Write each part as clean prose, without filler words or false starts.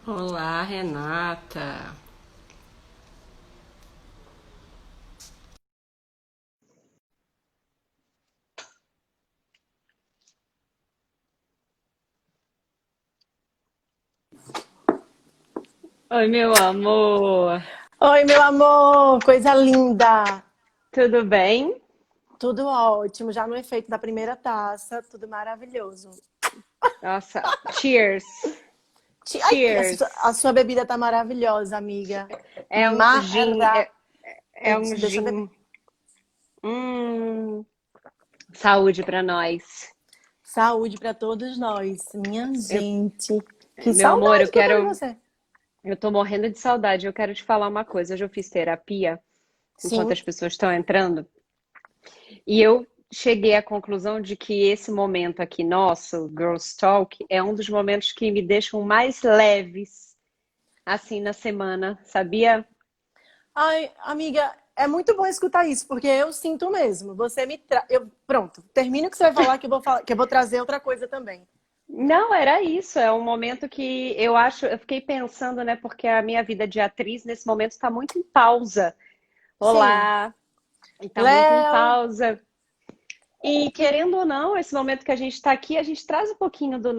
Olá, Renata. Oi, meu amor. Oi, meu amor, coisa linda. Tudo bem? Tudo ótimo, já no efeito da primeira taça, tudo maravilhoso. Nossa, cheers. Ai, a Cheers. sua bebida tá maravilhosa, amiga. É um gin, é um Deixa eu beber. gin. Hum, saúde pra nós. Saúde pra todos nós, minha Eu- gente. Que Meu amor, saudade que eu tô de você. eu tô morrendo de saudade. Eu quero te falar uma coisa. Hoje eu fiz terapia enquanto Sim, as pessoas estão entrando e eu cheguei à conclusão de que esse momento aqui nosso, Girls Talk, é um dos momentos que me deixam mais leves assim na semana, sabia? ai, amiga, é muito bom escutar isso, porque eu sinto mesmo. Pronto, termina o que você vai falar que eu vou trazer outra coisa também. Não, era isso. É um momento que eu acho, eu fiquei pensando, né? Porque a minha vida de atriz nesse momento está muito em pausa. Sim. Olá, está muito em Léo, pausa. E querendo ou não, esse momento que a gente está aqui, a gente traz um pouquinho da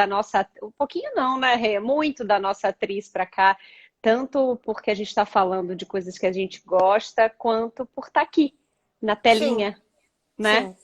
nossa, um pouquinho não, né, Rê? Muito da nossa atriz para cá, tanto porque a gente está falando de coisas que a gente gosta, quanto por estar aqui na sim, telinha, né? sim.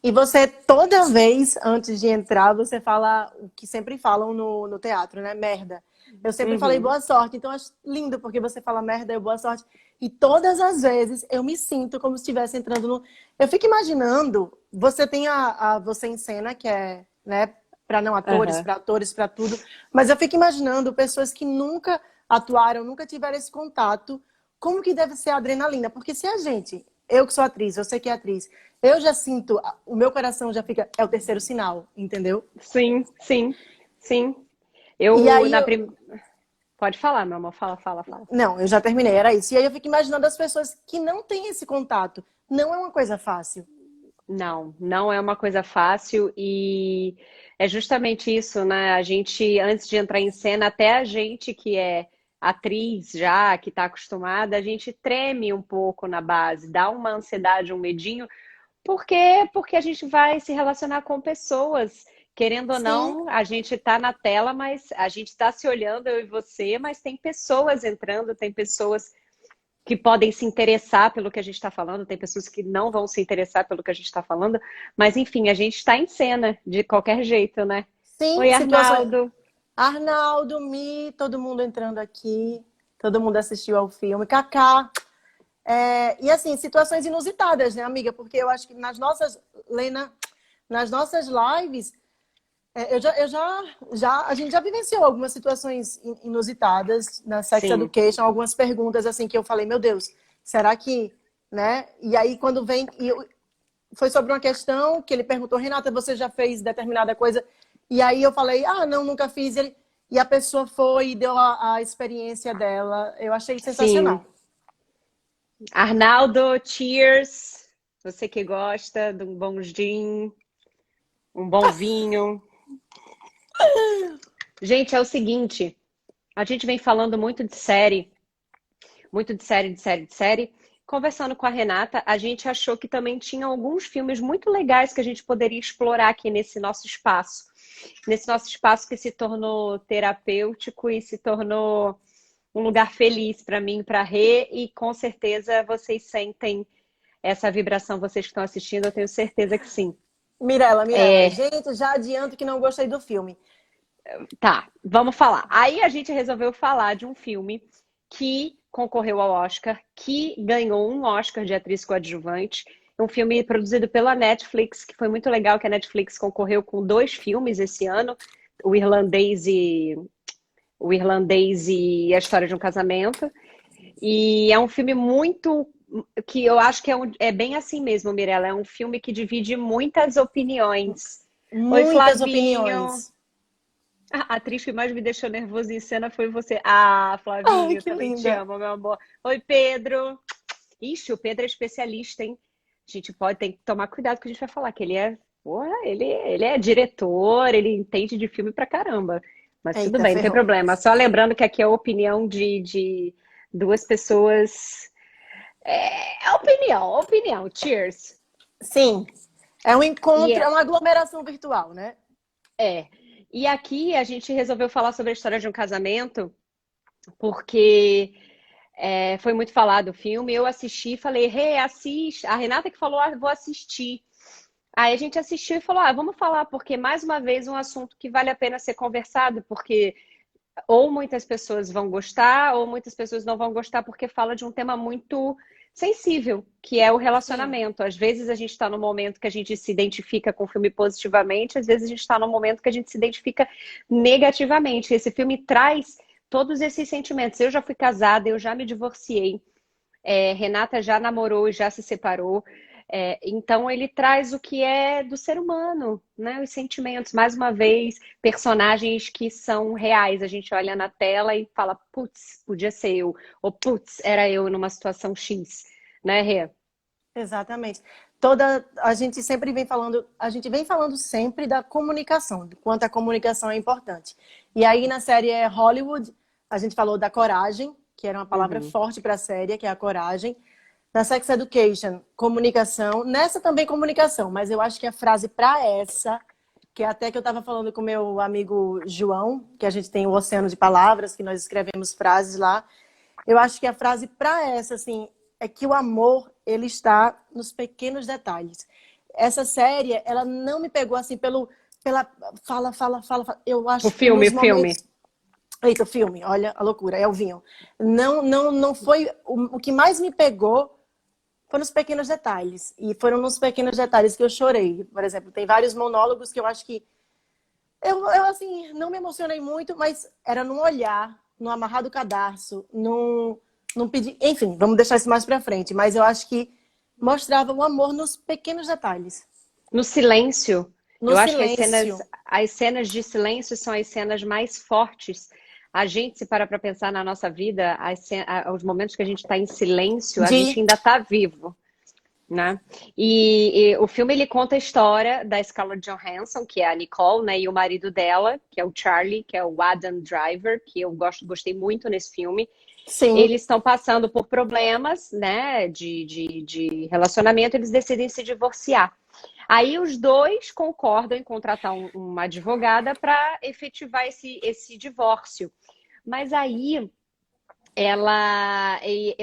E você, toda vez antes de entrar, você fala o que sempre falam no teatro, né? Merda. Eu sempre falei Uhum. boa sorte, então eu acho lindo porque você fala merda e boa sorte. E todas as vezes eu me sinto como se estivesse entrando no. Eu fico imaginando, você tem a você em cena, que é, né, para não Aham. atores, para tudo, mas eu fico imaginando pessoas que nunca atuaram, nunca tiveram esse contato, como que deve ser a adrenalina? Porque se a gente, eu que sou atriz, você que é atriz, eu já sinto, o meu coração já fica, é o terceiro sinal, entendeu? Sim, sim, sim. E Eu, aí, na prim... Pode falar, meu amor. Fala, fala, fala. não, eu já terminei, era isso. E aí eu fico imaginando as pessoas que não têm esse contato. Não é uma coisa fácil. Não, não é uma coisa fácil e é justamente isso, né? A gente, antes de entrar em cena, até a gente que é atriz já, que está acostumada, a gente treme um pouco na base, dá uma ansiedade, um medinho, porque a gente vai se relacionar com pessoas. Querendo ou Sim, não, a gente está na tela, mas a gente está se olhando, eu e você, mas tem pessoas entrando, tem pessoas que podem se interessar pelo que a gente está falando, tem pessoas que não vão se interessar pelo que a gente está falando, mas enfim, a gente está em cena de qualquer jeito, né? sim, Oi, situações. Arnaldo. Arnaldo, Mi, todo mundo entrando aqui, todo mundo assistiu ao filme. Kaká. E assim, situações inusitadas, né, amiga? Porque eu acho que Lena, nas nossas lives, a gente já vivenciou algumas situações inusitadas na Sex Sim, Education, algumas perguntas assim que eu falei, meu Deus, será que, né? E aí quando foi sobre uma questão que ele perguntou, Renata, você já fez determinada coisa? E aí eu falei, ah, não, nunca fiz. E a pessoa foi e deu a experiência dela. Eu achei sim. sensacional. Arnaldo, cheers. Você que gosta de um bom gin, um bom vinho. Gente, é o seguinte, a gente vem falando muito de série, de série, de série. Conversando com a Renata, a gente achou que também tinha alguns filmes muito legais que a gente poderia explorar aqui nesse nosso espaço. Nesse nosso espaço que se tornou terapêutico e se tornou um lugar feliz para mim, para Rê, e com certeza vocês sentem essa vibração, vocês que estão assistindo, eu tenho certeza que sim. Mirela, É, gente, já adianto que não gostei do filme. tá, vamos falar. Aí a gente resolveu falar de um filme que concorreu ao Oscar, que ganhou um Oscar de atriz coadjuvante. Um filme produzido pela Netflix, que foi muito legal que a Netflix concorreu com dois filmes esse ano, o Irlandês e o Irlandês e a História de um Casamento. E é um filme muito que eu acho que é bem assim mesmo, Mirella. É um filme que divide muitas opiniões. Oi, Muitas Flavinho. opiniões. A atriz que mais me deixou nervosa em cena foi você. Ah, Ai, Flavinho, que também te linda. amo, meu amor. Oi, Pedro. Ixi, o Pedro é especialista, hein? A gente tem que tomar cuidado com o que a gente vai falar, que ele é, porra, ele é diretor, ele entende de filme pra caramba. Mas tudo Eita, bem, não tem ferrou. problema. Só lembrando que aqui é a opinião de duas pessoas. É opinião, opinião. Cheers. Sim, é um E encontro, é, é uma aglomeração virtual, né? é. E aqui a gente resolveu falar sobre a história de um casamento, porque foi muito falado o filme. Eu assisti e falei, assiste. A Renata que falou, vou assistir. Aí a gente assistiu e falou, vamos falar, porque mais uma vez um assunto que vale a pena ser conversado, porque ou muitas pessoas vão gostar, ou muitas pessoas não vão gostar, porque fala de um tema muito sensível, que é o Sim. relacionamento. Às vezes a gente está no momento que a gente se identifica com o filme positivamente, às vezes a gente está no momento que a gente se identifica negativamente. Esse filme traz todos esses sentimentos. Eu já fui casada, eu já me divorciei. Renata já namorou e já se separou. Então ele traz o que é do ser humano, né? Os sentimentos, mais uma vez, personagens que são reais. A gente olha na tela e fala, putz, podia ser eu, ou putz, era eu numa situação X, né, Rê? Exatamente. A gente sempre vem falando, a gente vem falando sempre da comunicação, do quanto a comunicação é importante. E aí na série Hollywood, a gente falou da coragem, que era uma palavra Uhum. forte para a série, que é a coragem. Na Sex Education, comunicação. Nessa também comunicação, mas eu acho que a frase para essa, que é até que eu estava falando com meu amigo João, que a gente tem o Oceano de Palavras, que nós escrevemos frases lá. Eu acho que a frase para essa, assim, é que o amor, ele está nos pequenos detalhes. Essa série, ela não me pegou, assim, pela fala. Eu O acho que filme, nos o filme. momentos... Eita, o filme, olha a loucura, é o vinho. Não foi... O que mais me pegou foram nos pequenos detalhes. E foram nos pequenos detalhes que eu chorei. Por exemplo, tem vários monólogos que eu acho que eu assim, não me emocionei muito, mas era num olhar, no amarrar do cadarço, num pedir. Enfim, vamos deixar isso mais pra frente. Mas eu acho que mostrava o amor nos pequenos detalhes. No silêncio. No Eu acho que silêncio. as cenas de silêncio são as cenas mais fortes. A gente, se para pensar na nossa vida, os momentos que a gente está em silêncio, a gente De. ainda está vivo, né? E o filme ele conta a história da Scarlett Johansson, que é a Nicole, né? E o marido dela, que é o Charlie, que é o Adam Driver, que eu gostei muito nesse filme. Sim, Eles estão passando por problemas, né, de relacionamento, eles decidem se divorciar. Aí os dois concordam em contratar uma advogada para efetivar esse divórcio. Mas aí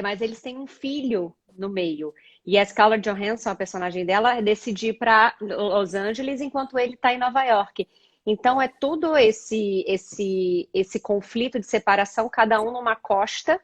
mas eles têm um filho no meio. E a Scarlett Johansson, a personagem dela, decide ir para Los Angeles enquanto ele está em Nova York. Então é tudo esse conflito de separação, cada um numa costa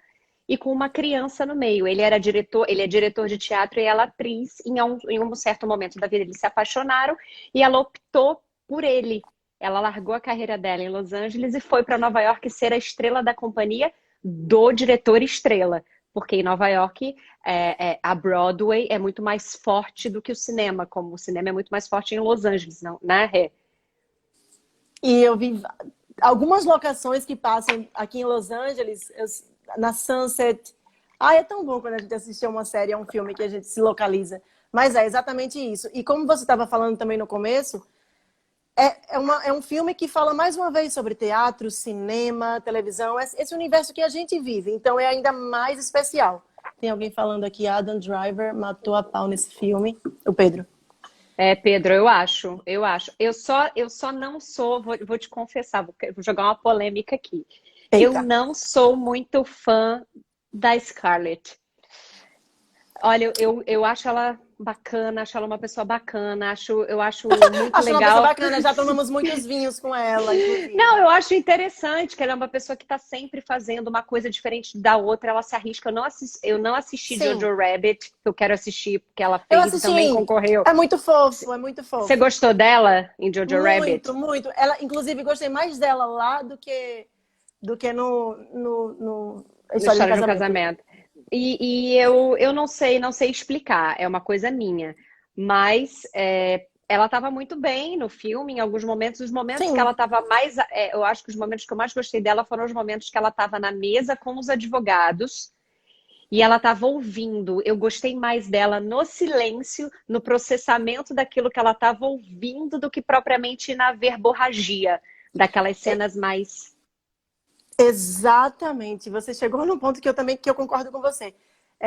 e com uma criança no meio. Ele é diretor de teatro e ela atriz. Em um certo momento da vida eles se apaixonaram e ela optou por ele. Ela largou a carreira dela em Los Angeles e foi para Nova York ser a estrela da companhia do diretor estrela. Porque em Nova York a Broadway é muito mais forte do que o cinema, como o cinema é muito mais forte em Los Angeles, não, né, Rê? e eu vi algumas locações que passam aqui em Los Angeles, na Sunset. Ah, é tão bom quando a gente assiste a uma série, a um filme que a gente se localiza. Mas é exatamente isso. E como você estava falando também no começo, é um filme que fala mais uma vez sobre teatro, cinema, televisão, esse universo que a gente vive. Então é ainda mais especial. Tem alguém falando aqui, Adam Driver matou a pau nesse filme. O Pedro. Pedro, eu acho. Eu só não sou, vou te confessar, vou jogar uma polêmica aqui. Eu Eita. não sou muito fã da Scarlett. Olha, eu acho ela bacana, acho ela uma pessoa bacana, eu acho muito Acho uma pessoa legal. bacana, já tomamos muitos vinhos com ela, Não, inclusive. eu acho interessante que ela é uma pessoa que está sempre fazendo uma coisa diferente da outra, ela se arrisca. Eu não assisti Sim, Jojo Rabbit, que eu quero assistir, porque ela eu fez e também assisti. concorreu. É muito fofo, é muito Você fofo. gostou dela em Jojo Rabbit? Muito, muito. Ela, inclusive, gostei mais dela lá do que no A No História de um História de um Casamento. Casamento. E eu não sei explicar, é uma coisa minha. Mas ela estava muito bem no filme, em alguns momentos. Os momentos que ela Sim, estava mais. Eu acho que os momentos que eu mais gostei dela foram os momentos que ela estava na mesa com os advogados e ela estava ouvindo. Eu gostei mais dela no silêncio, no processamento daquilo que ela estava ouvindo, do que propriamente na verborragia. daquelas cenas mais... Exatamente. Você chegou num ponto que eu concordo com você.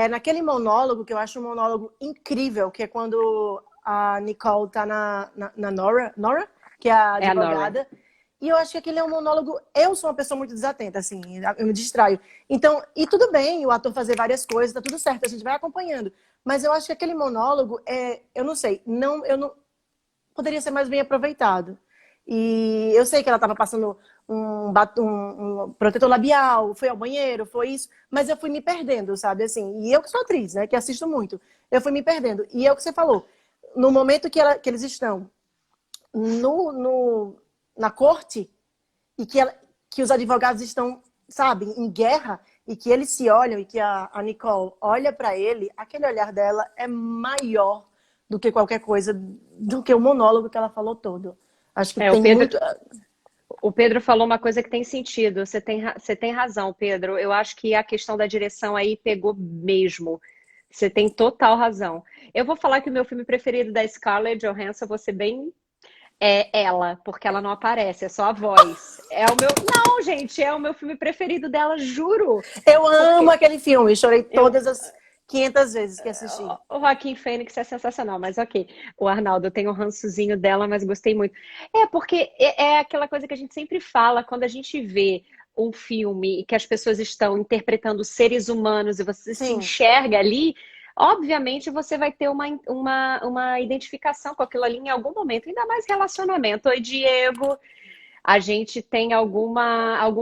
Naquele monólogo, que eu acho um monólogo incrível, que é quando a Nicole tá na Nora, que é a É a Nora. advogada. E eu acho que aquele é um monólogo... Eu sou uma pessoa muito desatenta, assim, eu me distraio. Então, e tudo bem o ator fazer várias coisas, tá tudo certo, a gente vai acompanhando. Mas eu acho que aquele monólogo, eu não sei, eu não poderia ser mais bem aproveitado. E eu sei que ela estava passando um protetor labial, foi ao banheiro, foi isso, mas eu fui me perdendo, sabe? Assim, e eu que sou atriz, né, que assisto muito, eu fui me perdendo. E é o que você falou, no momento que eles estão na corte e que os advogados estão, sabe, em guerra e que eles se olham e que a Nicole olha para ele, aquele olhar dela é maior do que qualquer coisa, do que o monólogo que ela falou todo. Acho que tem muito... O Pedro falou uma coisa que tem sentido. Você tem razão, Pedro. Eu acho que a questão da direção aí pegou mesmo. Você tem total razão. Eu vou falar que o meu filme preferido da Scarlett Johansson, vou ser bem ela, porque ela não aparece, é só a voz. É o meu. Não, gente, é o meu filme preferido dela, juro. Eu amo aquele filme, chorei todas as 500 vezes que assisti. O Joaquin Phoenix é sensacional, mas ok. O Arnaldo, eu tenho um rançozinho dela, mas gostei muito. Porque é aquela coisa que a gente sempre fala, quando a gente vê um filme que as pessoas estão interpretando seres humanos e você se Sim. enxerga ali, obviamente você vai ter uma identificação com aquilo ali em algum momento, ainda mais relacionamento. Oi, Diego. A gente tem algum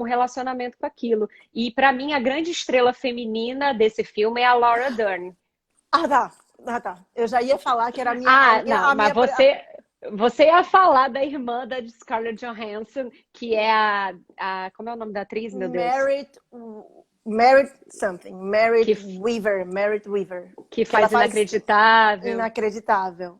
relacionamento com aquilo. E para mim, a grande estrela feminina desse filme é a Laura Dern. Tá. Eu já ia falar que era a minha... Mas você ia falar da irmã da Scarlett Johansson, que é como é o nome da atriz, meu Deus? Merritt Weaver. Que faz Inacreditável. Inacreditável.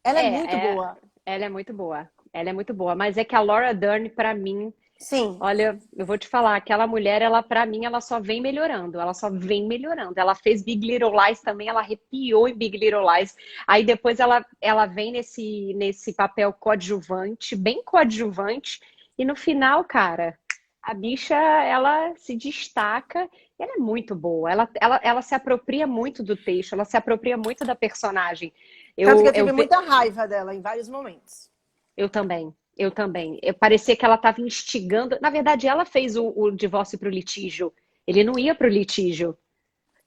Ela é muito boa. Ela é muito boa. Ela é muito boa. Mas é que a Laura Dern, pra mim... Sim. Olha, eu vou te falar, aquela mulher, pra mim, ela só vem melhorando. Ela só vem melhorando. Ela fez Big Little Lies também, ela arrepiou em Big Little Lies. Aí depois ela vem nesse papel coadjuvante, bem coadjuvante. E no final, cara, a bicha, ela se destaca. Ela é muito boa. Ela se apropria muito do texto, ela se apropria muito da personagem. Tanto que eu tive muita raiva dela em vários momentos. Eu também. Parecia que ela estava instigando. Na verdade, ela fez o divórcio para o litígio. Ele não ia para o litígio.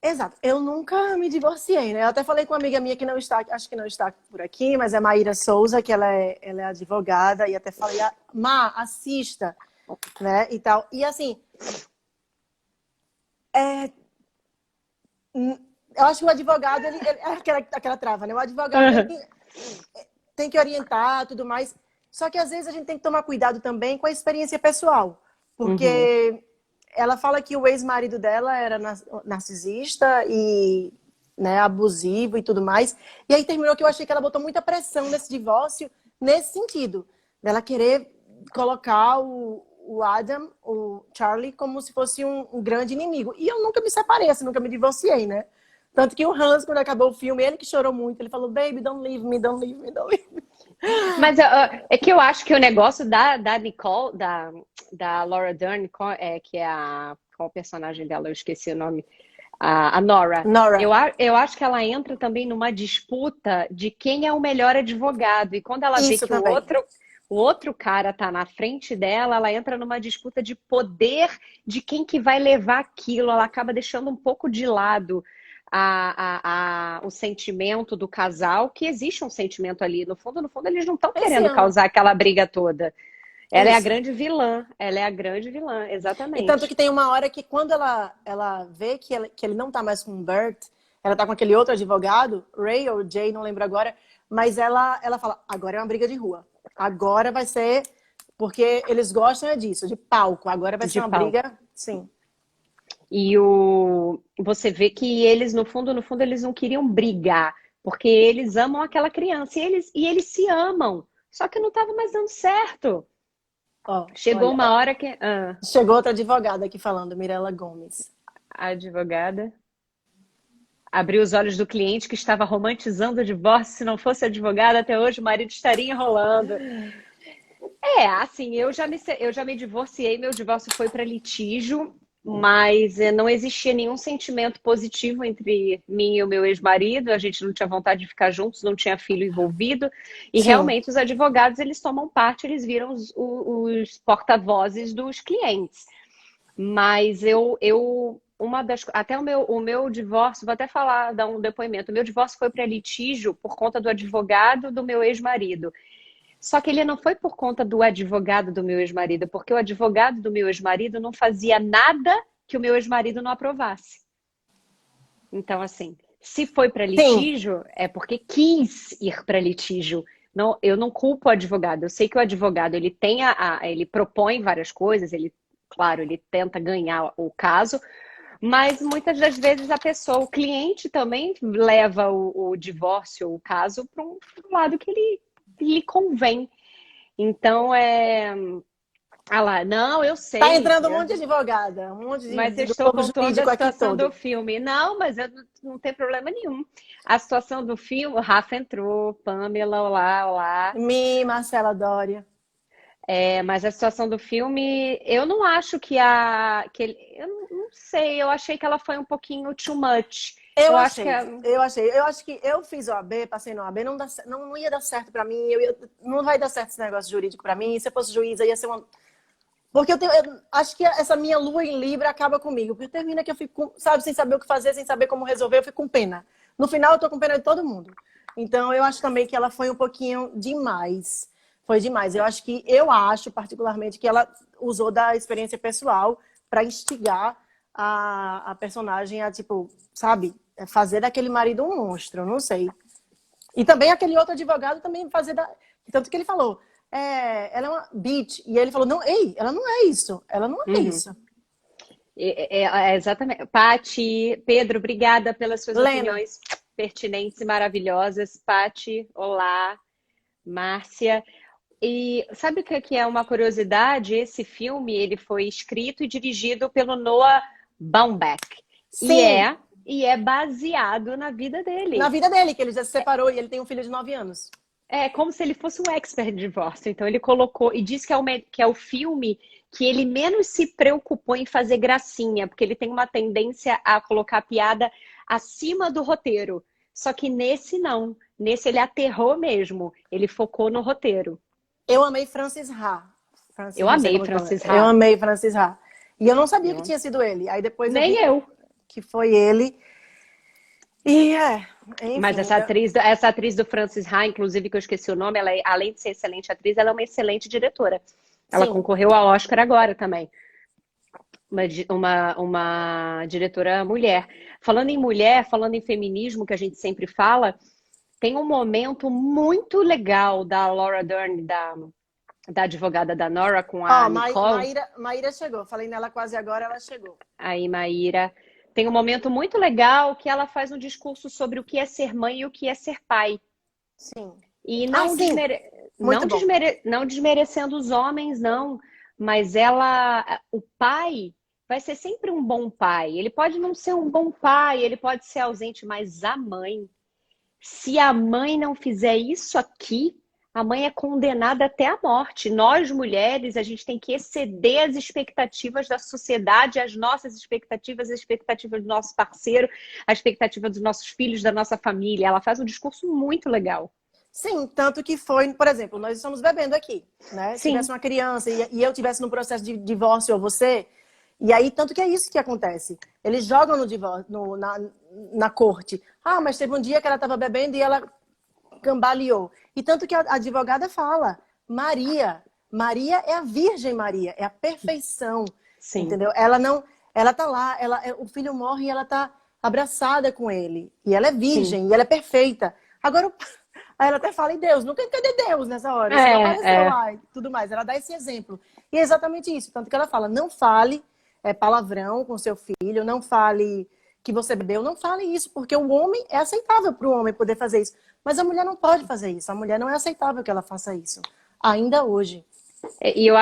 Exato. Eu nunca me divorciei, né? Eu até falei com uma amiga minha que não está, acho que não está por aqui, mas é Maíra Souza, que ela é advogada, e até falei, assista, né? E tal. E assim, eu acho que o advogado, ele aquela trava, né? O advogado ele tem que orientar, tudo mais. Só que às vezes a gente tem que tomar cuidado também com a experiência pessoal. Porque ela fala que o ex-marido dela era narcisista e, né, abusivo e tudo mais. E aí terminou que eu achei que ela botou muita pressão nesse divórcio, nesse sentido. Dela querer colocar o Adam, o Charlie, como se fosse um grande inimigo. E eu nunca me separei, assim, nunca me divorciei, né? Tanto que o Hans, quando acabou o filme, ele que chorou muito. Ele falou, baby, don't leave me, don't leave me, don't leave me. Mas é que eu acho que o negócio da Nicole, da Laura Dern, que é qual o personagem dela? Eu esqueci o nome. A Nora. Eu acho que ela entra também numa disputa de quem é o melhor advogado. E quando ela vê que o outro cara tá na frente dela, ela entra numa disputa de poder de quem que vai levar aquilo. Ela acaba deixando um pouco de lado o sentimento do casal, que existe um sentimento ali. No fundo, eles não estão querendo causar aquela briga toda. Ela é a grande vilã. Ela é a grande vilã, exatamente. E tanto que tem uma hora que quando ela vê que ele não tá mais com o Bert, ela tá com aquele outro advogado, Ray ou Jay, não lembro agora, mas ela fala, agora é uma briga de rua. Agora vai ser... Porque eles gostam disso, de palco. Agora vai ser uma briga... Sim. E você vê que eles, no fundo, eles não queriam brigar, porque eles amam aquela criança, e eles se amam, só que não estava mais dando certo. Chegou uma hora que... Chegou outra advogada aqui falando, Mirella Gomes. A advogada abriu os olhos do cliente que estava romantizando o divórcio. Se não fosse advogada, até hoje o marido estaria enrolando. Assim, eu já me divorciei, meu divórcio foi para litígio, mas não existia nenhum sentimento positivo entre mim e o meu ex-marido, a gente não tinha vontade de ficar juntos, não tinha filho envolvido, e Sim, realmente os advogados, eles tomam parte, eles viram os porta-vozes dos clientes. Mas até o meu divórcio, vou até falar, dar um depoimento, o meu divórcio foi para litígio por conta do advogado do meu ex-marido. Só que ele não foi por conta do advogado do meu ex-marido, porque o advogado do meu ex-marido não fazia nada que o meu ex-marido não aprovasse. Então, assim, se foi para sim, litígio, é porque quis ir para litígio. Não, eu não culpo o advogado. Eu sei que o advogado ele tem ele propõe várias coisas, ele, claro, ele tenta ganhar o caso, mas muitas das vezes a pessoa, o cliente também leva o divórcio, o caso, para um lado que ele lhe convém. Então, Ah lá, não, eu tá sei. entrando um monte de advogada, um monte Mas eu do estou povo contando a jurídico aqui situação do todo. filme. Não, mas eu não tem problema nenhum. A situação do filme, o Rafa entrou, Pamela, olá, olá. Marcela Dória. Mas a situação do filme, eu não acho eu não sei, eu achei que ela foi um pouquinho too much. Eu Eu acho que achei, eu achei. Eu acho que eu fiz OAB, passei no OAB, não ia dar certo pra mim. Não vai dar certo esse negócio jurídico pra mim. Se eu fosse juíza, ia ser uma. Porque eu acho que essa minha lua em Libra acaba comigo. Porque termina que eu fico, sabe, sem saber o que fazer, sem saber como resolver, eu fico com pena. No final, eu tô com pena de todo mundo. Então, eu acho também que ela foi um pouquinho demais. Foi demais. Eu acho, particularmente, que ela usou da experiência pessoal para instigar a personagem a, tipo, sabe, fazer daquele marido um monstro, não sei. E também aquele outro advogado também fazer da. Tanto que ele falou, ela é uma bitch. E aí ele falou, não, ei, ela não é isso. Ela não é Uhum. isso. Exatamente. Pati, Pedro, obrigada pelas suas Lena, opiniões pertinentes e maravilhosas. Pati, olá. Márcia. E sabe o que é uma curiosidade? Esse filme ele foi escrito e dirigido pelo Noah Baumbach e sim, e é baseado na vida na dele. vida dele, que ele já se separou e ele tem um filho de 9 anos. É como se ele fosse um expert de divórcio. Então ele colocou e diz que que é o filme que ele menos se preocupou em fazer gracinha, porque ele tem uma tendência a colocar piada acima do roteiro. Só que nesse não. Nesse ele aterrou mesmo. Ele focou no roteiro. Eu amei Francis Ha. Eu Francis, não sei amei como é que é o nome. Francis Eu Ha. amei Francis Ha. E eu não sabia que Eu- tinha sido ele. Aí depois eu Nem vi eu. que foi ele. E Mas enfim. essa atriz do Francis Ha, inclusive, que eu esqueci o nome, além de ser excelente atriz, ela é uma excelente diretora. Ela Sim, concorreu ao Oscar agora também. Uma diretora mulher. Falando em mulher, falando em feminismo, que a gente sempre fala, tem um momento muito legal da Laura Dern, da advogada da Nora, com a ó, Nicole, Maíra chegou. Falei nela quase agora, ela chegou. a Maíra. Tem um momento muito legal que ela faz um discurso sobre o que é ser mãe e o que é ser pai. Sim. E Ah, sim. Muito bom. não desmerecendo os homens, não. Mas o pai vai ser sempre um bom pai. Ele pode não ser um bom pai, ele pode ser ausente, mas a mãe, se a mãe não fizer isso aqui, a mãe é condenada até a morte. Nós, mulheres, a gente tem que exceder as expectativas da sociedade, as nossas expectativas, as expectativas do nosso parceiro, a expectativa dos nossos filhos, da nossa família. Ela faz um discurso muito legal. Sim, tanto que foi, por exemplo, nós estamos bebendo aqui, né? Se tivesse Sim. uma criança e eu tivesse no processo de divórcio ou você, e aí tanto que é isso que acontece. Eles jogam no divórcio, na corte. Ah, mas teve um dia que ela estava bebendo e ela cambaleou. E tanto que a advogada fala, Maria é a Virgem Maria, é a perfeição, Sim, entendeu? Ela não, ela tá lá, o filho morre e ela tá abraçada com ele. E ela é sim. virgem, e ela é perfeita. Agora, aí ela até fala, e Deus? Nunca cadê Deus nessa hora? Se não apareceu É, é. lá e tudo mais. Ela dá esse exemplo. E é exatamente isso. Tanto que ela fala, não fale palavrão com seu filho, não fale que você bebeu, não fale isso, porque o homem é aceitável para o homem poder fazer isso. Mas a mulher não pode fazer isso. A mulher não é aceitável que ela faça isso. Ainda hoje. E eu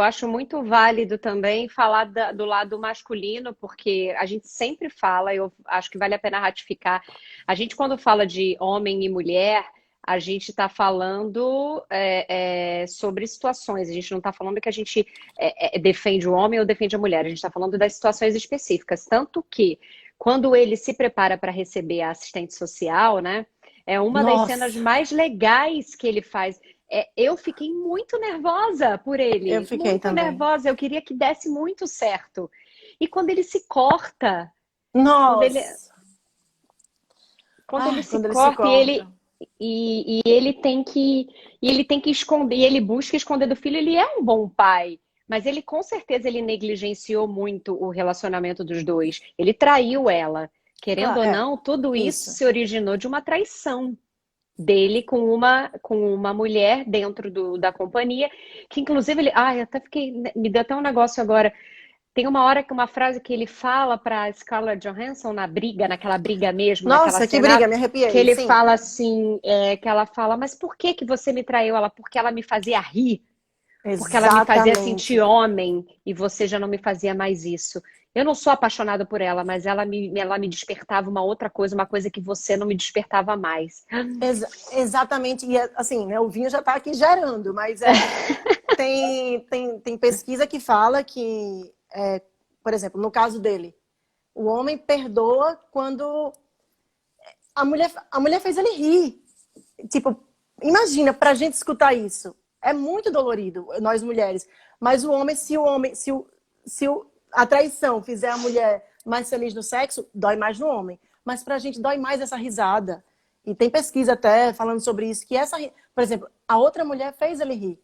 acho muito válido também falar do lado masculino, porque a gente sempre fala, eu acho que vale a pena ratificar. A gente, quando fala de homem e mulher, a gente está falando sobre situações. A gente não está falando que a gente defende o homem ou defende a mulher. A gente está falando das situações específicas. Tanto que, quando ele se prepara para receber a assistente social, né? É uma das cenas Nossa, mais legais que ele faz. Eu fiquei muito nervosa por eu ele. fiquei Muito também. nervosa. Eu queria que desse muito certo. E quando ele se corta, quando ele, Nossa. quando ele Ai, se quando ele se corta corta. e ele tem que esconder, e ele busca esconder do filho, ele é um bom pai, mas ele com certeza ele negligenciou muito o relacionamento dos dois. Ele traiu ela. Querendo Claro, ou não, tudo isso isso. se originou de uma traição dele com uma mulher dentro da companhia, que inclusive ele, ai, eu até fiquei, me deu até um negócio agora. Tem uma hora que uma frase que ele fala para Scarlett Johansson na briga, naquela briga mesmo, naquela Nossa, que cena, briga, me que arrepiei. ele Sim, fala assim, que ela fala, mas por que que você me traiu? Ela, porque ela me fazia rir, porque ela me fazia sentir exatamente. homem e você já não me fazia mais isso. Eu não sou apaixonada por ela, mas ela me despertava uma outra coisa, uma coisa que você não me despertava mais. Exatamente. E assim, né, o vinho já está aqui gerando, mas tem pesquisa que fala que, por exemplo, no caso dele, o homem perdoa quando a mulher fez ele rir. Tipo, imagina, pra gente escutar isso. É muito dolorido, nós mulheres. Mas o homem, a traição fizer a mulher mais feliz no sexo, dói mais no homem. Mas pra gente dói mais essa risada. E tem pesquisa até falando sobre isso, que por exemplo, a outra mulher fez ele rir.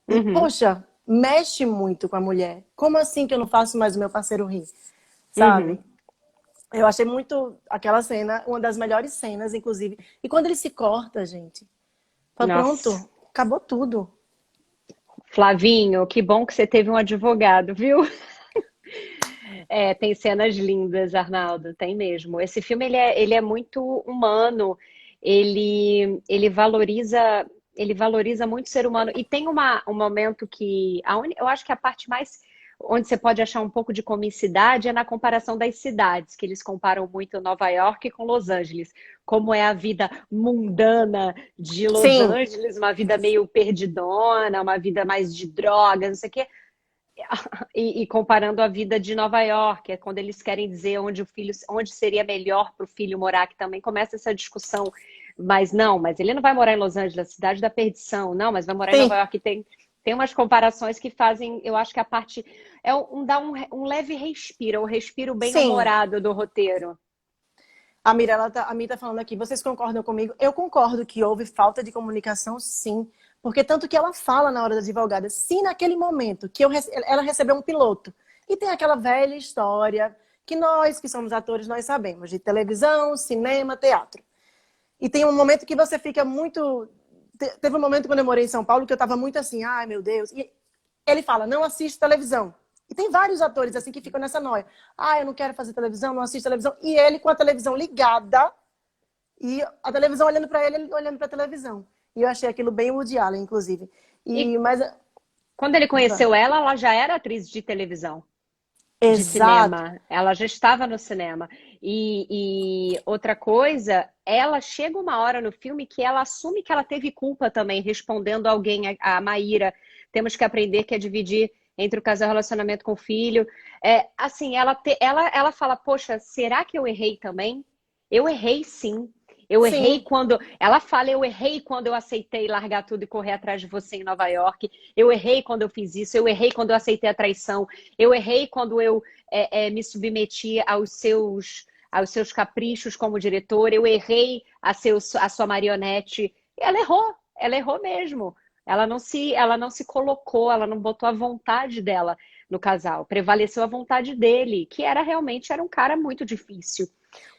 E, Uhum, poxa, mexe muito com a mulher. Como assim que eu não faço mais o meu parceiro rir? uhum. Sabe? Eu achei muito aquela cena, uma das melhores cenas, inclusive. E quando ele se corta, gente, fala, Nossa. pronto, acabou tudo. Flavinho, que bom que você teve um advogado, viu? Tem cenas lindas, Arnaldo, tem mesmo. Esse filme ele é muito humano, ele valoriza muito o ser humano. E tem um momento que eu acho que a parte mais onde você pode achar um pouco de comicidade é na comparação das cidades, que eles comparam muito Nova York com Los Angeles, como é a vida mundana de Los Sim, Angeles, uma vida meio perdidona, uma vida mais de drogas, não sei o quê. E comparando a vida de Nova York, é quando eles querem dizer onde seria melhor para o filho morar, que também começa essa discussão. Mas não, mas ele não vai morar em Los Angeles, cidade da perdição. Não, mas vai morar em sim, Nova York. Tem umas comparações que fazem, eu acho que a parte dá um leve respiro, um respiro bem sim. humorado do roteiro. A Mi tá falando aqui, vocês concordam comigo? Eu concordo que houve falta de comunicação, sim. Porque tanto que ela fala na hora da advogada, se naquele momento que ela recebeu um piloto, e tem aquela velha história que nós, que somos atores, nós sabemos, de televisão, cinema, teatro. E tem um momento que você fica muito... Teve um momento quando eu morei em São Paulo que eu tava muito assim, ai meu Deus. E ele fala, não assiste televisão. E tem vários atores assim que ficam nessa noia. Ah, eu não quero fazer televisão, não assisto televisão. E ele com a televisão ligada e a televisão olhando para ele, ele olhando para a televisão. E eu achei aquilo bem Woody Allen, inclusive. E Mas quando ele conheceu ela, ela já era atriz de televisão. De exato. cinema. Ela já estava no cinema. E outra coisa, ela chega uma hora no filme que ela assume que ela teve culpa também, respondendo alguém, a Maíra. Temos que aprender que é dividir entre o casal e o relacionamento com o filho. Assim, ela fala, poxa, será que eu errei também? Eu errei sim. Eu errei Sim, quando. Ela fala, eu errei quando eu aceitei largar tudo e correr atrás de você em Nova York. Eu errei quando eu fiz isso. Eu errei quando eu aceitei a traição. Eu errei quando eu me submeti aos seus caprichos como diretor. Eu errei a sua marionete. Ela errou mesmo. Ela não se colocou, ela não botou a vontade dela no casal. Prevaleceu a vontade dele, que realmente era um cara muito difícil.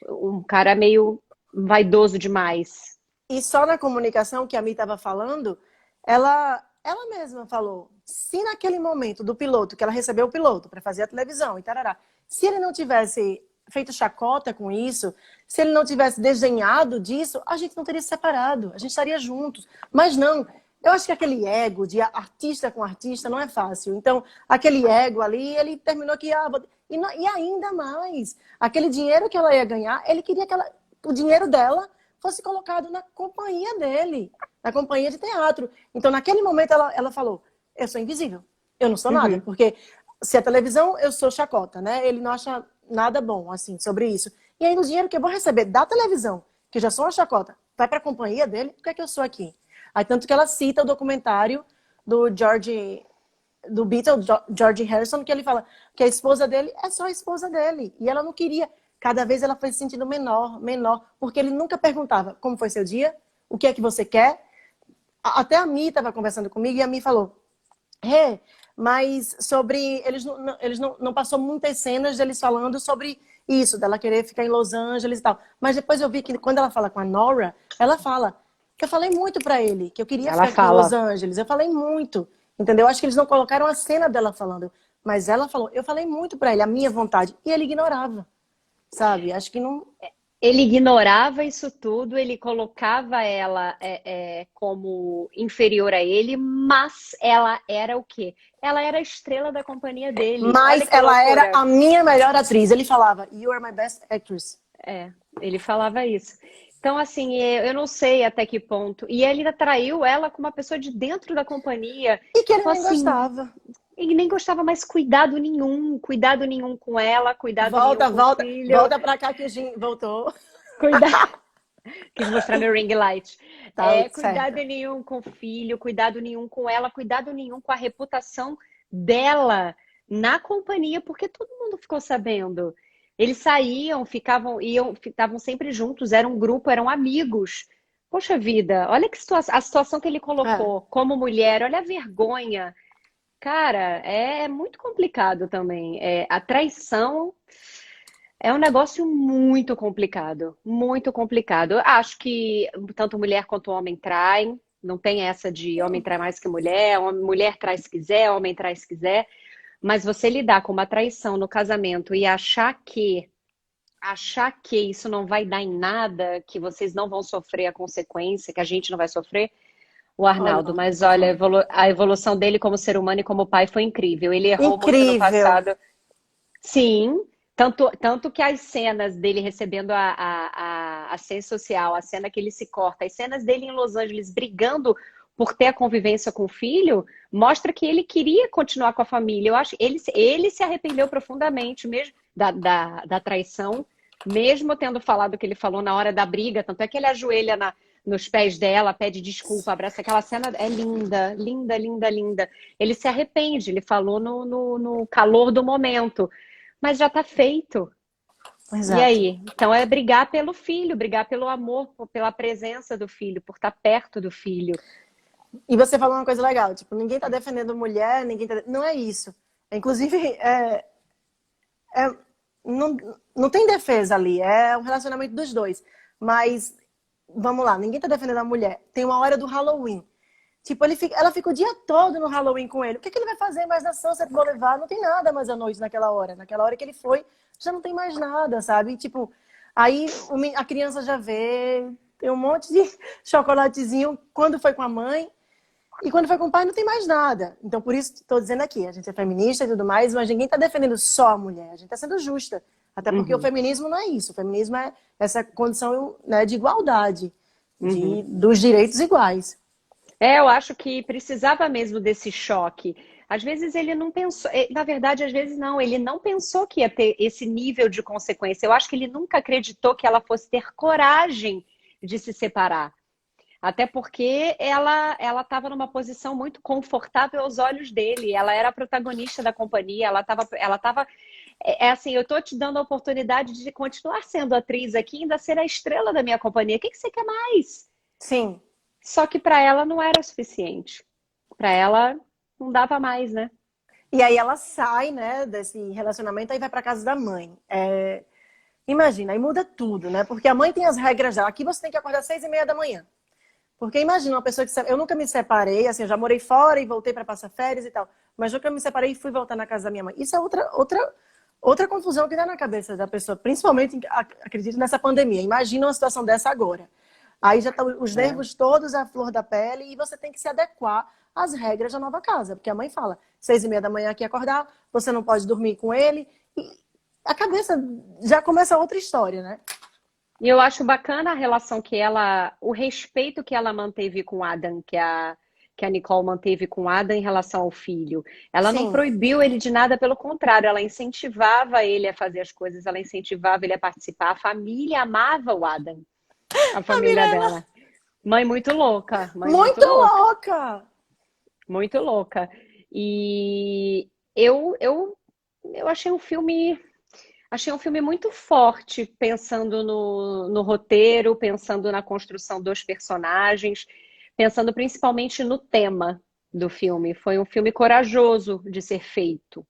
Um cara meio vaidoso demais. e só na comunicação que a Mi estava falando, ela mesma falou, se naquele momento do piloto, que ela recebeu o piloto para fazer a televisão e tarará, se ele não tivesse feito chacota com isso, se ele não tivesse desenhado disso, a gente não teria se separado, a gente estaria juntos. Mas não, eu acho que aquele ego de artista com artista não é fácil. Então, aquele ego ali, ele terminou que... e ainda mais, aquele dinheiro que ela ia ganhar, ele queria o dinheiro dela fosse colocado na companhia dele, na companhia de teatro. Então, naquele momento, ela falou, eu sou invisível, eu não sou nada. Porque se a televisão, eu sou chacota, né? Ele não acha nada bom, assim, sobre isso. E aí, o dinheiro que eu vou receber da televisão, que já sou uma chacota, vai para a companhia dele, por que é que eu sou aqui? Aí, tanto que ela cita o documentário do Beatle, George Harrison, que ele fala que a esposa dele é só a esposa dele. E ela não queria. Cada vez ela foi se sentindo menor, porque ele nunca perguntava como foi seu dia, o que é que você quer. Até a Mi estava conversando comigo e a Mi falou, mas sobre... Eles não passou muitas cenas deles falando sobre isso, dela querer ficar em Los Angeles e tal. Mas depois eu vi que quando ela fala com a Nora, ela fala que eu falei muito pra ele, que eu queria ficar aqui em Los Angeles. Eu falei muito, entendeu? Acho que eles não colocaram a cena dela falando. Mas ela falou, eu falei muito pra ele, a minha vontade. E ele ignorava, sabe? Acho que não... Ele ignorava isso tudo, ele colocava ela como inferior a ele, mas ela era o quê? Ela era a estrela da companhia dele. Mas ela era a minha melhor atriz. Ele falava, you are my best actress. Ele falava isso. Então, assim, eu não sei até que ponto. E ele ainda traiu ela com uma pessoa de dentro da companhia. E que ele então, nem gostava. Ele nem gostava, mas cuidado nenhum com ela, cuidado nenhum com o filho. Volta pra cá que o Jim voltou. Cuidado. Quis mostrar meu ring light. Tá, cuidado nenhum com o filho, cuidado nenhum com ela, cuidado nenhum com a reputação dela na companhia, porque todo mundo ficou sabendo. Eles saíam, estavam sempre juntos, eram um grupo, eram amigos. Poxa vida, olha a situação que ele colocou como mulher, olha a vergonha. Cara, é muito complicado também. A traição é um negócio muito complicado, muito complicado. Eu acho que tanto mulher quanto homem traem, não tem essa de homem trai mais que mulher, mulher trai se quiser, homem trai se quiser. Mas você lidar com uma traição no casamento e achar que isso não vai dar em nada, que vocês não vão sofrer a consequência, que a gente não vai sofrer, o Arnaldo, mas olha, a evolução dele como ser humano e como pai foi incrível. Ele errou muito no passado. Sim, tanto que as cenas dele recebendo a assistência social, a cena que ele se corta, as cenas dele em Los Angeles brigando por ter a convivência com o filho, mostra que ele queria continuar com a família. Eu acho que ele se arrependeu profundamente mesmo da traição, mesmo tendo falado o que ele falou na hora da briga, tanto é que ele ajoelha nos pés dela, pede desculpa, abraça. Aquela cena é linda, linda, linda, linda. Ele se arrepende, ele falou no calor do momento, mas já tá feito. Exato. E aí? Então é brigar pelo filho, brigar pelo amor, pela presença do filho, por estar perto do filho. E você falou uma coisa legal, tipo, ninguém tá defendendo mulher, não é isso. Inclusive, não tem defesa ali, é um relacionamento dos dois. Mas, vamos lá, ninguém tá defendendo a mulher. Tem uma hora do Halloween. Tipo, ela fica o dia todo no Halloween com ele. O que ele vai fazer mais na Sunset Boulevard? Não tem nada mais à noite naquela hora. Naquela hora que ele foi, já não tem mais nada, sabe? Tipo, aí a criança já vê, tem um monte de chocolatezinho quando foi com a mãe. E quando foi com o pai, não tem mais nada. Então, por isso, estou dizendo aqui, a gente é feminista e tudo mais, mas ninguém está defendendo só a mulher. A gente está sendo justa. Até porque o feminismo não é isso. O feminismo é essa condição, né, de igualdade, dos direitos iguais. Eu acho que precisava mesmo desse choque. Às vezes ele não pensou, na verdade, às vezes não, ele não pensou que ia ter esse nível de consequência. Eu acho que ele nunca acreditou que ela fosse ter coragem de se separar. Até porque ela estava numa posição muito confortável aos olhos dele. Ela era a protagonista da companhia. Ela estava assim, eu estou te dando a oportunidade de continuar sendo atriz aqui e ainda ser a estrela da minha companhia. O que você quer mais? Sim. Só que para ela não era o suficiente. Para ela não dava mais, né? E aí ela sai, né, desse relacionamento e vai para casa da mãe. Imagina, aí muda tudo, né? Porque a mãe tem as regras dela. Aqui você tem que acordar às 6h30 da manhã. Porque imagina uma pessoa que... Eu nunca me separei, assim, eu já morei fora e voltei para passar férias e tal. Mas nunca me separei e fui voltar na casa da minha mãe. Isso é outra confusão que dá na cabeça da pessoa. Principalmente, acredito, nessa pandemia. Imagina uma situação dessa agora. Aí já estão os nervos todos à flor da pele e você tem que se adequar às regras da nova casa. Porque a mãe fala, 6h30 da manhã aqui acordar, você não pode dormir com ele. E a cabeça já começa outra história, né? E eu acho bacana a relação que ela, o respeito que ela manteve com o Adam, que a Nicole manteve com o Adam em relação ao filho. Ela não Sim, proibiu ele de nada, pelo contrário, ela incentivava ele a fazer as coisas, ela incentivava ele a participar. A família amava o Adam, a a família Mirella, dela. Mãe muito louca, mãe muito muito louca, louca! muito louca. E eu, eu, eu achei um filme muito forte, pensando no roteiro, pensando na construção dos personagens, pensando principalmente no tema do filme. Foi um filme corajoso de ser feito,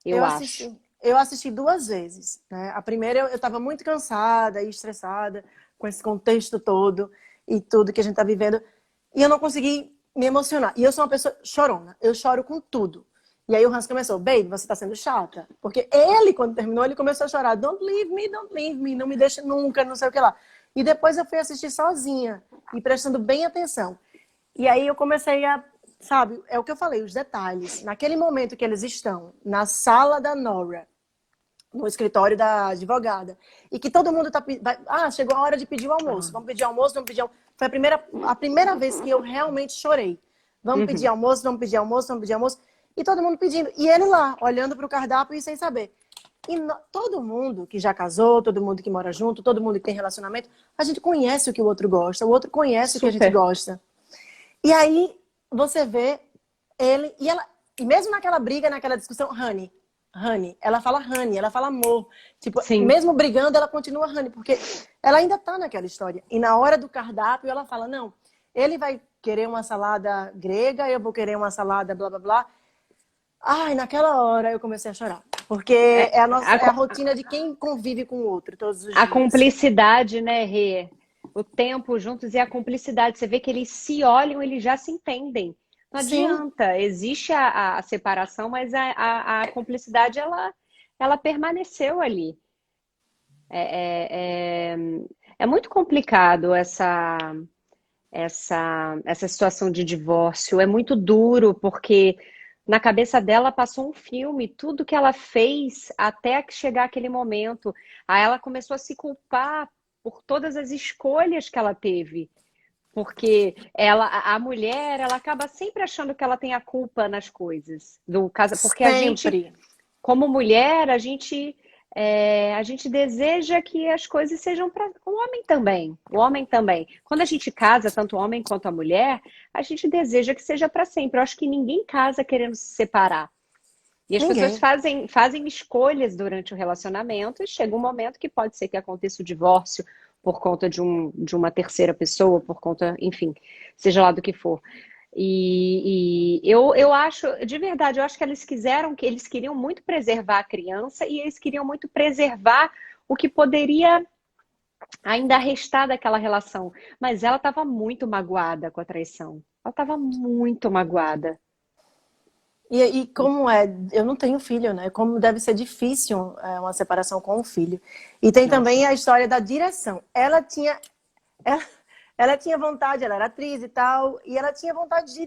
eu Eu acho. assisti, eu assisti duas vezes, né? A primeira eu estava muito cansada e estressada com esse contexto todo e tudo que a gente está vivendo, e eu não consegui me emocionar. E eu sou uma pessoa chorona, eu choro com tudo. E aí o Hans começou, baby, você está sendo chata. Porque ele, quando terminou, ele começou a chorar, don't leave me, não me deixe nunca, não sei o que lá. E depois eu fui assistir sozinha e prestando bem atenção. E aí eu comecei a, sabe, é o que eu falei, os detalhes. Naquele momento que eles estão na sala da Nora, no escritório da advogada, e que todo mundo tá, chegou a hora de pedir o almoço. Ah, Vamos pedir almoço, vamos pedir almoço. Foi a primeira vez que eu realmente chorei. Vamos pedir uhum. almoço, vamos pedir almoço, vamos pedir almoço. E todo mundo pedindo. E ele lá, olhando para o cardápio e sem saber. E todo mundo que já casou, todo mundo que mora junto, todo mundo que tem relacionamento, a gente conhece o que o outro gosta, o outro conhece o que a gente Super. gosta. E aí você vê ele e ela, e mesmo naquela briga, naquela discussão, honey, ela fala amor. Tipo, Sim. mesmo brigando, ela continua honey, porque ela ainda tá naquela história. E na hora do cardápio, ela fala: não, ele vai querer uma salada grega, eu vou querer uma salada blá blá blá. Ai, naquela hora eu comecei a chorar. Porque É, é a rotina de quem convive com o outro todos os a dias. cumplicidade, né, Rê? O tempo juntos e a cumplicidade. Você vê que eles se olham, eles já se entendem. Não Sim, adianta. Existe a separação, mas a cumplicidade, ela permaneceu ali. É, é, é muito complicado essa situação de divórcio. É muito duro, porque na cabeça dela passou um filme, tudo que ela fez até que chegar aquele momento. Aí ela começou a se culpar por todas as escolhas que ela teve. Porque a mulher, ela acaba sempre achando que ela tem a culpa nas coisas do caso, porque a gente, sempre. como mulher, a gente deseja que as coisas sejam para o homem também. O homem também. Quando a gente casa, tanto o homem quanto a mulher, a gente deseja que seja para sempre. Eu acho que ninguém casa querendo se separar. E as pessoas Ninguém. fazem escolhas durante o relacionamento e chega um momento que pode ser que aconteça o divórcio por conta de uma terceira pessoa, por conta, enfim, seja lá do que for. E eu acho, de verdade, eu acho que eles queriam muito preservar a criança e eles queriam muito preservar o que poderia ainda restar daquela relação. Mas ela estava muito magoada com a traição. Ela estava muito magoada. E como é, eu não tenho filho, né? Como deve ser difícil uma separação com um filho. E tem Nossa. também a história da direção. Ela, ela tinha vontade, ela era atriz e tal, e ela tinha vontade de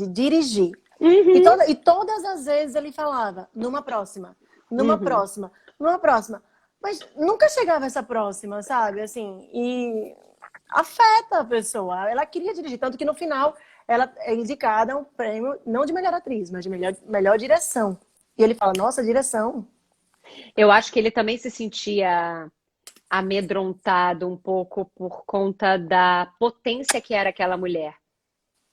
dirigir. E, Uhum, todas as vezes ele falava, numa próxima, numa uhum. próxima, numa próxima. Mas nunca chegava essa próxima, sabe? Assim, e afeta a pessoa. Ela queria dirigir, tanto que no final ela é indicada a um prêmio, não de melhor atriz, mas de melhor direção. E ele fala, nossa, direção. Eu acho que ele também se sentia amedrontado um pouco por conta da potência que era aquela mulher,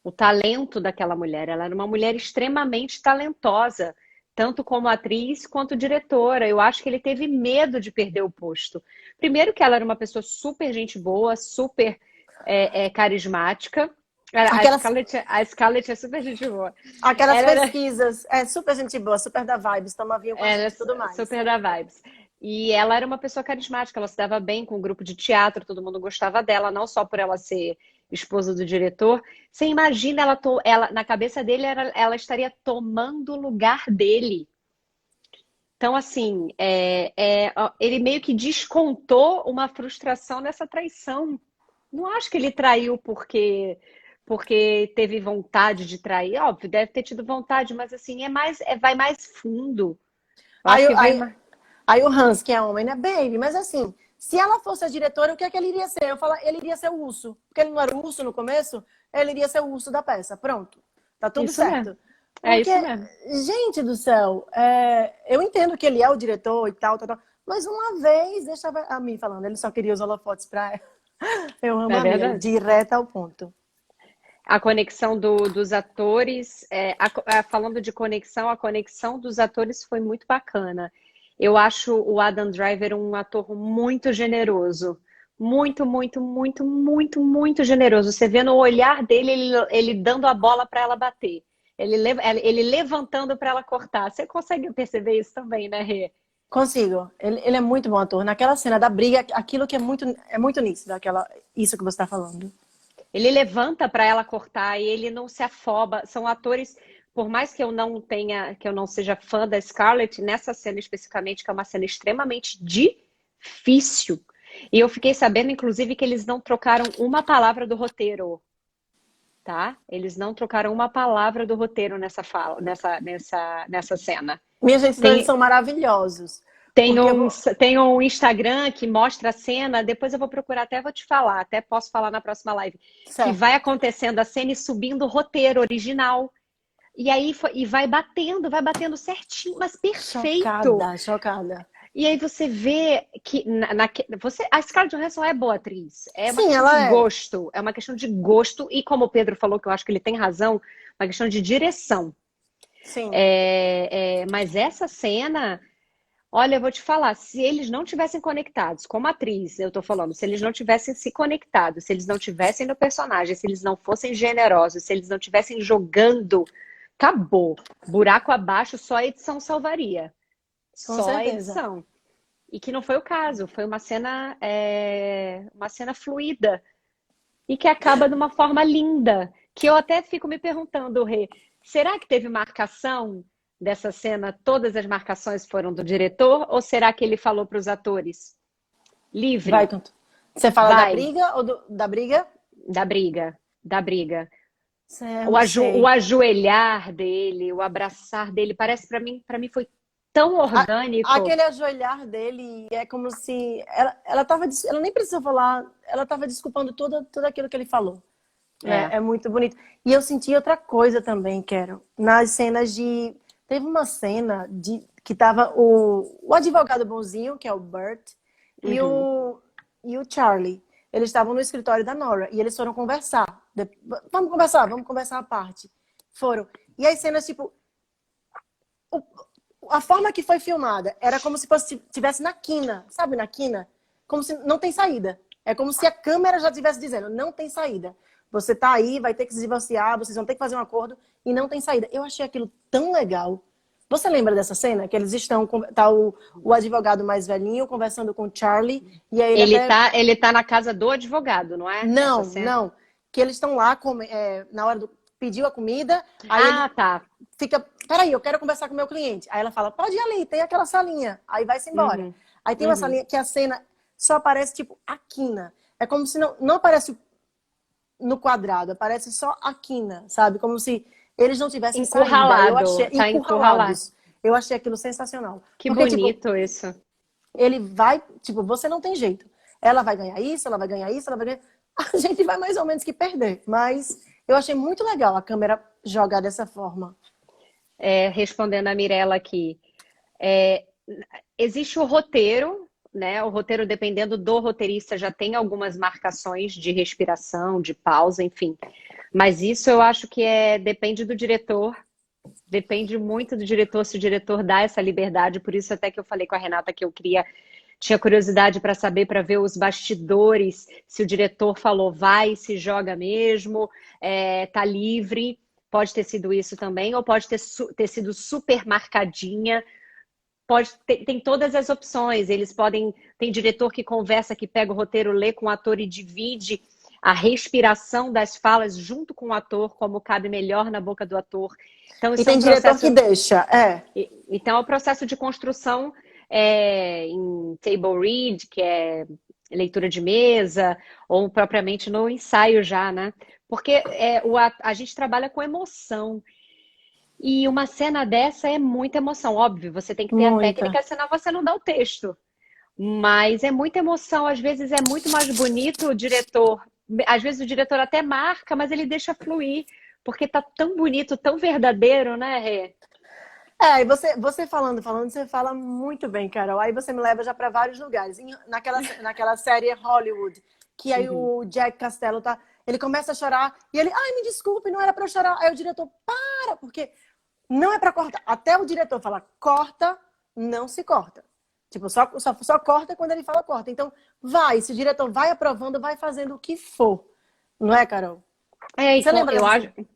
o talento daquela mulher. Ela era uma mulher extremamente talentosa, tanto como atriz quanto diretora. Eu acho que ele teve medo de perder o posto. Primeiro que ela era uma pessoa super gente boa, super carismática. Aquelas, A Scarlett é super gente boa. aquelas Ela era pesquisas, super gente boa, super da vibes, toma vinho com a Era gente e tudo mais. super da vibes. E ela era uma pessoa carismática, ela se dava bem com o grupo de teatro, todo mundo gostava dela, não só por ela ser esposa do diretor. Você imagina ela na cabeça dele, ela estaria tomando o lugar dele. Então, assim, ó, ele meio que descontou uma frustração nessa traição. Não acho que ele traiu porque teve vontade de trair. Óbvio, deve ter tido vontade, mas assim, vai mais fundo. Eu acho Aí, que vai aí, mais. aí o Hans, que é homem, né? Baby, mas assim, Se ela fosse a diretora, o que é que ele iria ser? Eu falo, ele iria ser o urso. Porque ele não era o urso no começo, ele iria ser o urso da peça. Pronto. Tá tudo Isso certo. mesmo. É Porque, isso mesmo. gente do céu, eu entendo que ele é o diretor e tal, tal, tal, mas uma vez, deixava a mim falando, ele só queria os holofotes pra... Eu amo É a Mia, verdade. direto ao ponto. A conexão dos atores, falando de conexão, a conexão dos atores foi muito bacana. Eu acho o Adam Driver um ator muito generoso. Muito, muito, muito, muito, muito generoso. Você vê no olhar dele, ele dando a bola para ela bater. Ele levantando para ela cortar. Você consegue perceber isso também, né, Rê? Consigo. Ele é muito bom ator. Naquela cena da briga, aquilo que é muito nítido, isso que você está falando. Ele levanta para ela cortar e ele não se afoba. São atores, por mais que eu não seja fã da Scarlett, nessa cena especificamente, que é uma cena extremamente difícil. E eu fiquei sabendo, inclusive, que eles não trocaram uma palavra do roteiro, tá? Eles não trocaram uma palavra do roteiro nessa cena. Minha gente, eles Tem, são maravilhosos. tem Porque eu um, vou... tem um Instagram que mostra a cena, depois eu vou procurar, até vou te falar, até posso falar na próxima live, que vai Certo. acontecendo a cena e subindo o roteiro original. E aí vai batendo certinho, mas perfeito. Chocada, chocada. E aí você vê que a Scarlett Johansson é boa atriz. É uma Sim, questão de ela é. gosto. É uma questão de gosto. E como o Pedro falou, que eu acho que ele tem razão, uma questão de direção. Sim. Mas essa cena, olha, eu vou te falar, se eles não tivessem conectados, como atriz, eu tô falando, se eles não tivessem se conectado, se eles não tivessem no personagem, se eles não fossem generosos, se eles não tivessem jogando, acabou. Buraco abaixo, só a edição salvaria. Com Só a certeza. edição. E que não foi o caso, foi uma cena fluida e que acaba de uma forma linda. Que eu até fico me perguntando, Rê, será que teve marcação dessa cena? Todas as marcações foram do diretor? Ou será que ele falou para os atores? Vai, Livre, Tonto. Você fala da vai, briga ou da briga? da briga, da briga. Eu não O sei. ajoelhar dele, o abraçar dele, parece para mim foi tão orgânico. Aquele ajoelhar dele é como se ela nem precisou falar, ela estava desculpando tudo aquilo que ele falou. Né? É. É muito bonito. E eu senti outra coisa também, Quero. Nas cenas de. Teve uma cena que tava o advogado bonzinho, que é o Bert, e Uhum. o Charlie. Eles estavam no escritório da Nora e eles foram conversar. Vamos conversar à parte. Foram. E as cenas, tipo, a forma que foi filmada era como se fosse tivesse na quina, sabe, na quina? Como se não tem saída. É como se a câmera já estivesse dizendo, não tem saída. Você tá aí, vai ter que se divorciar, vocês vão ter que fazer um acordo e não tem saída. Eu achei aquilo tão legal. Você lembra dessa cena? Que eles estão, tá o advogado mais velhinho conversando com o Charlie e aí Ele tá na casa do advogado, não é? Essa Não, cena? não. Que eles estão lá, na hora pediu a comida, aí ele Tá. fica, peraí, eu quero conversar com o meu cliente. Aí ela fala, pode ir ali, tem aquela salinha. Aí vai-se embora. Uhum. Aí tem uma Uhum. salinha que a cena só aparece, tipo, a quina. É como se não aparece no quadrado, aparece só a quina, sabe? Como se eles não tivessem saída. Eu achei, Tá encurralado. encurralados. Eu achei aquilo sensacional. Que Porque, tipo, bonito isso. ele vai, tipo, você não tem jeito. Ela vai ganhar isso, ela vai ganhar isso, ela vai ganhar... A gente vai mais ou menos que perder. Mas eu achei muito legal a câmera jogar dessa forma. Respondendo a Mirella aqui, existe o roteiro, né? O roteiro, dependendo do roteirista, já tem algumas marcações de respiração, de pausa, enfim. Mas isso eu acho que depende do diretor. Depende muito do diretor, se o diretor dá essa liberdade. Por isso até que eu falei com a Renata que tinha curiosidade para saber, para ver os bastidores, se o diretor falou vai, se joga mesmo, tá livre. Pode ter sido isso também, ou pode ter sido super marcadinha. Tem todas as opções. Tem diretor que conversa, que pega o roteiro, lê com o ator e divide a respiração das falas junto com o ator, como cabe melhor na boca do ator. Então, E isso é tem um diretor processo. que deixa, Então, é o processo de construção em table read, que é leitura de mesa, ou propriamente no ensaio já, né? Porque a gente trabalha com emoção. E uma cena dessa é muita emoção. Óbvio, você tem que ter a Muita. técnica, senão você não dá o texto. Mas é muita emoção, às vezes é muito mais bonito o diretor. Às vezes o diretor até marca, mas ele deixa fluir, porque tá tão bonito, tão verdadeiro, né, Rê? É, e você falando, você fala muito bem, Carol. Aí você me leva já para vários lugares. Naquela série Hollywood, que aí Uhum. o Jack Castello tá, ele começa a chorar e ele, ai, me desculpe, não era para eu chorar. Aí o diretor, para, porque não é para cortar. Até o diretor fala, corta, não se corta. Tipo, só corta quando ele fala corta. Então, se o diretor vai aprovando, vai fazendo o que for. Não é, Carol? É, Você lembra eu dessa acho. cena?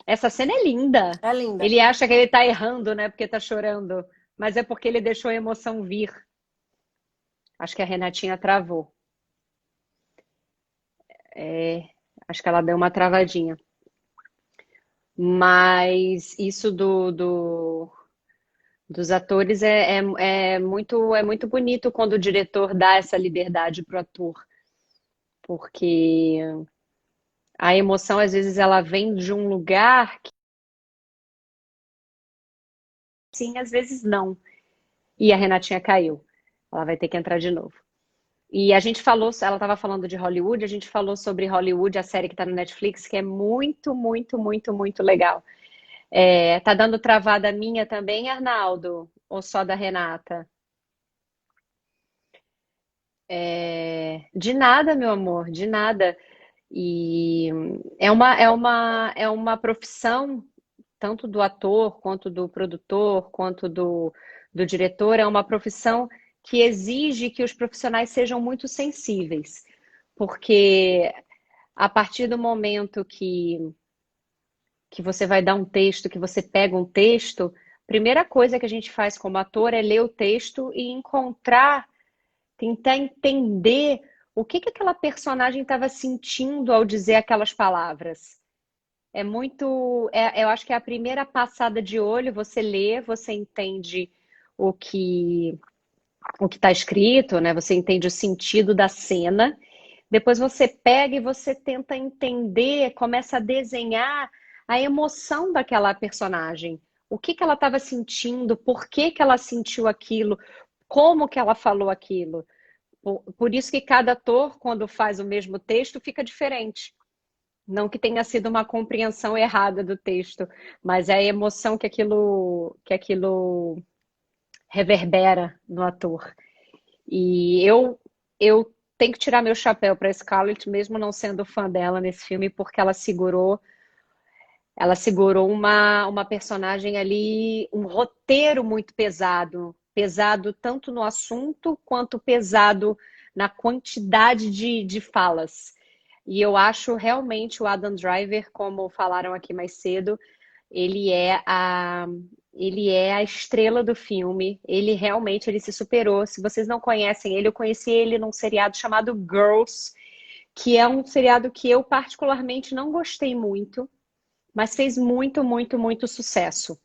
Essa cena é linda. É linda. Ele acha que ele tá errando, né? Porque tá chorando. Mas é porque ele deixou a emoção vir. Acho que a Renatinha travou. É, acho que ela deu uma travadinha. Mas isso dos atores é muito bonito quando o diretor dá essa liberdade pro ator. Porque a emoção, às vezes, ela vem de um lugar que sim, às vezes não. E a Renatinha caiu. Ela vai ter que entrar de novo. E a gente falou, ela estava falando de Hollywood, a gente falou sobre Hollywood, a série que está no Netflix, que é muito, muito, muito, muito legal. É, tá dando travada minha também, Arnaldo? Ou só da Renata? É, de nada, meu amor, de nada. E é uma profissão, tanto do ator, quanto do produtor, quanto do diretor, é uma profissão que exige que os profissionais sejam muito sensíveis, porque a partir do momento que você vai dar um texto, que você pega um texto, a primeira coisa que a gente faz como ator é ler o texto e encontrar, tentar entender o que aquela personagem estava sentindo ao dizer aquelas palavras. É muito, eu acho que é a primeira passada de olho, você lê, você entende o que o que está escrito, né? Você entende o sentido da cena. Depois você pega e você tenta entender, começa a desenhar a emoção daquela personagem. O que ela estava sentindo, por que ela sentiu aquilo, como que ela falou aquilo. Por isso que cada ator, quando faz o mesmo texto, fica diferente. Não que tenha sido uma compreensão errada do texto, mas é a emoção que aquilo reverbera no ator. E eu tenho que tirar meu chapéu para Scarlett, mesmo não sendo fã dela nesse filme, porque ela segurou uma personagem ali, um roteiro muito pesado, pesado tanto no assunto quanto pesado na quantidade de falas. E eu acho realmente o Adam Driver, como falaram aqui mais cedo, ele é a ele é a estrela do filme. Ele realmente ele se superou. Se vocês não conhecem ele, eu conheci ele num seriado chamado Girls, que é um seriado que eu particularmente não gostei muito, mas fez muito, muito, muito sucesso,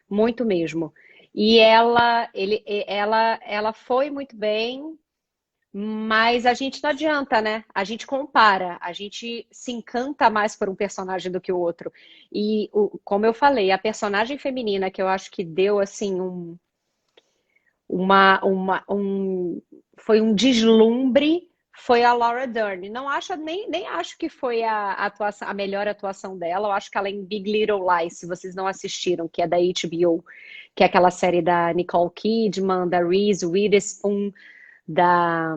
muito mesmo. E ela foi muito bem, mas a gente não adianta, né? A gente compara, a gente se encanta mais por um personagem do que o outro. E, como eu falei, a personagem feminina que eu acho que deu, assim, foi um deslumbre, foi a Laura Dern. Não acho, nem acho que foi a melhor atuação dela. Eu acho que ela é em Big Little Lies, se vocês não assistiram, que é da HBO, que é aquela série da Nicole Kidman, da Reese Witherspoon, da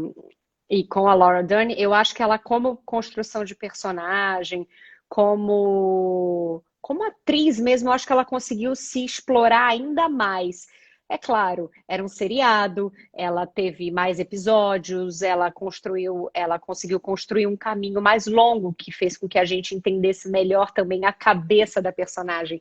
e com a Laura Dern, eu acho que ela, como construção de personagem, como atriz mesmo, eu acho que ela conseguiu se explorar ainda mais. É claro, era um seriado, ela teve mais episódios, ela conseguiu construir um caminho mais longo que fez com que a gente entendesse melhor também a cabeça da personagem.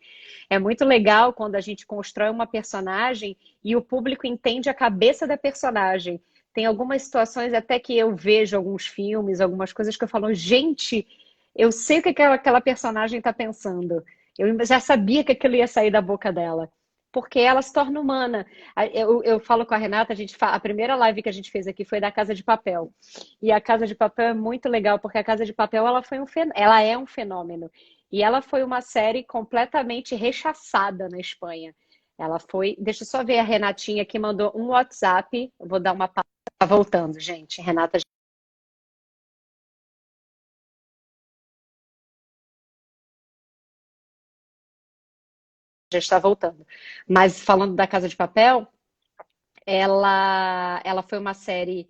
É muito legal quando a gente constrói uma personagem e o público entende a cabeça da personagem. Tem algumas situações até que eu vejo alguns filmes, algumas coisas que eu falo, gente, eu sei o que aquela personagem está pensando. Eu já sabia que aquilo ia sair da boca dela. Porque ela se torna humana. Eu falo com a Renata, a primeira live que a gente fez aqui foi da Casa de Papel. E a Casa de Papel é muito legal, porque a Casa de Papel ela é um fenômeno. E ela foi uma série completamente rechaçada na Espanha. Ela foi. Deixa eu só ver a Renatinha que mandou um WhatsApp. Eu vou dar uma Tá voltando, gente. Renata já está voltando. Mas falando da Casa de Papel, ela foi uma série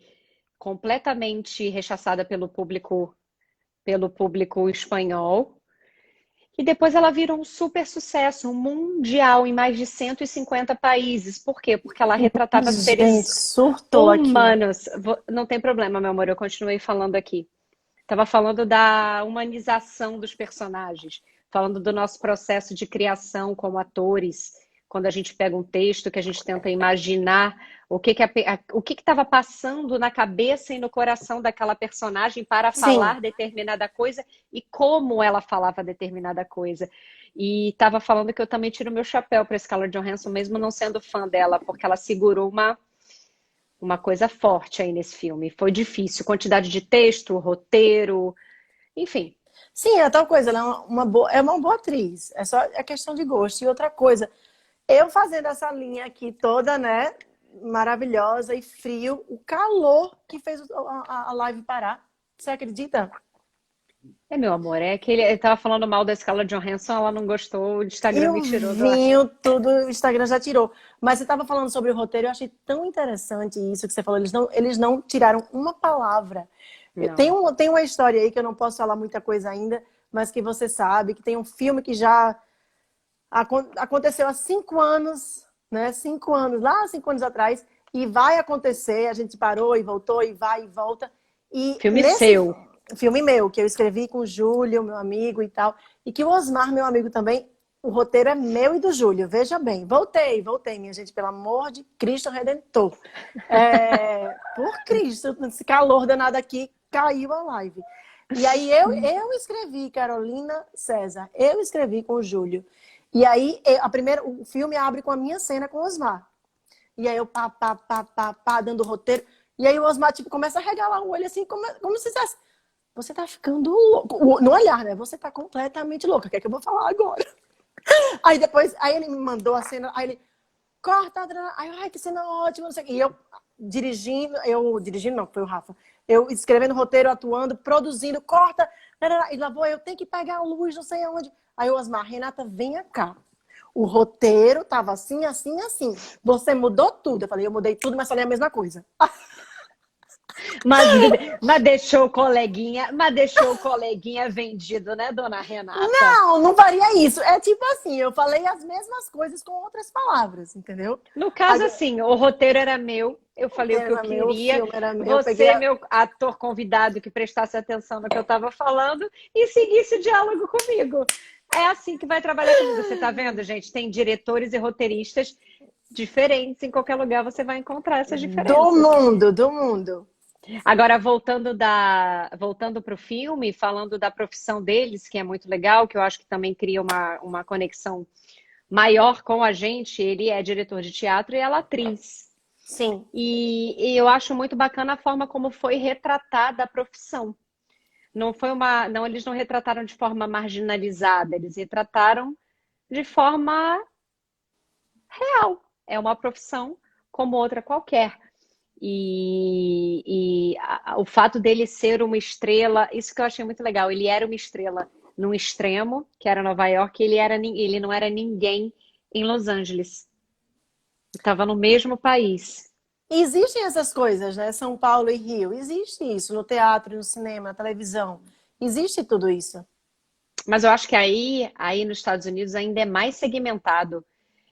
completamente rechaçada pelo público espanhol. E depois ela virou um super sucesso, um mundial em mais de 150 países. Por quê? Porque ela retratava Gente, seres surtou aqui. humanos. Não tem problema, meu amor, eu continuei falando aqui. Estava falando da humanização dos personagens, falando do nosso processo de criação como atores, quando a gente pega um texto que a gente tenta imaginar o que estava passando na cabeça e no coração daquela personagem para Sim, falar determinada coisa e como ela falava determinada coisa. E estava falando que eu também tiro meu chapéu para a Scarlett Johansson, mesmo não sendo fã dela, porque ela segurou uma coisa forte aí nesse filme. Foi difícil, quantidade de texto, roteiro, enfim. sim, é tal coisa, ela é uma boa atriz. É só é questão de gosto. E outra coisa, eu fazendo essa linha aqui toda, né, maravilhosa e frio, o calor que fez a live parar. Você acredita? É, meu amor, é que ele tava falando mal da Scarlett Johansson, ela não gostou, o Instagram me Eu tirou do ar. vinho tudo, o Instagram já tirou. Mas você estava falando sobre o roteiro, eu achei tão interessante isso que você falou. Eles não tiraram uma palavra. Não. Tem uma história aí que eu não posso falar muita coisa ainda, mas que você sabe, que tem um filme que já aconteceu há 5 anos, né? 5 anos, lá 5 anos atrás, e vai acontecer. A gente parou e voltou, e vai e volta. E Filme nesse seu. filme meu, que eu escrevi com o Júlio, meu amigo e tal, e que o Osmar, meu amigo também, o roteiro é meu e do Júlio. Veja bem, voltei, minha gente, pelo amor de Cristo Redentor. Por Cristo, esse calor danado aqui, caiu a live. E aí eu escrevi, Carolina César, eu escrevi com o Júlio. E aí o filme abre com a minha cena com o Osmar. E aí eu pá, dando roteiro. E aí o Osmar, tipo, começa a regalar o olho assim, como se dissesse, você tá ficando louco. No olhar, né? Você tá completamente louca. O que é que eu vou falar agora? Aí depois, aí ele me mandou a cena, aí ele, corta, Adriana. Ai, que cena ótima, não sei o quê. E eu dirigindo não, foi o Rafa. Eu escrevendo roteiro, atuando, produzindo, corta. E lá vou eu, tenho que pegar a luz, não sei aonde. Aí o Osmar, Renata, venha cá. O roteiro tava assim, assim, assim. Você mudou tudo. Eu falei, eu mudei tudo, mas falei a mesma coisa. Mas, mas deixou o coleguinha vendido, né, dona Renata? Não, não faria isso. É tipo assim, eu falei as mesmas coisas com outras palavras, entendeu? No caso, Agora, assim, o roteiro era meu, eu o falei o roteiro que eu era meu, o queria, filme era meu. Eu peguei você, meu ator convidado, que prestasse atenção no que eu estava falando e seguisse o diálogo comigo. É assim que vai trabalhar comigo. Você tá vendo, gente? Tem diretores e roteiristas diferentes. Em qualquer lugar você vai encontrar essas do diferenças. mundo, do mundo. Agora, voltando para o filme, falando da profissão deles, que é muito legal, que eu acho que também cria uma conexão maior com a gente. Ele é diretor de teatro e ela atriz. Sim. E eu acho muito bacana a forma como foi retratada a profissão. Não, eles não retrataram de forma marginalizada, eles retrataram de forma real. É uma profissão como outra qualquer. O fato dele ser uma estrela, isso que eu achei muito legal. Ele era uma estrela num extremo, que era Nova York, e ele não era ninguém em Los Angeles. Estava no mesmo país. Existem essas coisas, né? São Paulo e Rio. Existe isso no teatro, no cinema, na televisão. Existe tudo isso. Mas eu acho que aí nos Estados Unidos ainda é mais segmentado.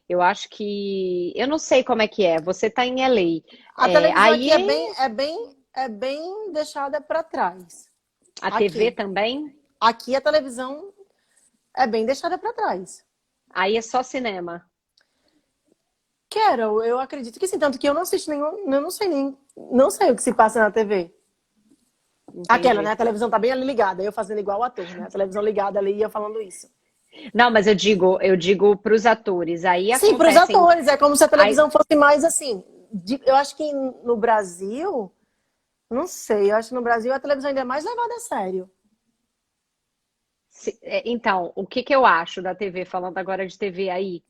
Eu acho que. Eu não sei como é que é. Você está em LA. A televisão aqui Aí é bem deixada para trás. a TV Aqui. também. Aqui a televisão é bem deixada para trás. Aí é só cinema. Quero, eu acredito que sim, tanto que eu não assisto nenhum, eu não sei o que se passa na TV. Aquela, né? Entendi. A televisão tá bem ali ligada, eu fazendo igual o ator, né? A televisão ligada ali e eu falando isso. Não, mas eu digo para os atores. Aí Sim, para os acontecem. atores, é como se a Aí, televisão fosse mais assim. Eu acho que no Brasil, não sei, eu acho que no Brasil a televisão ainda é mais levada a sério. então, o que que eu acho da TV, falando agora de TV aí?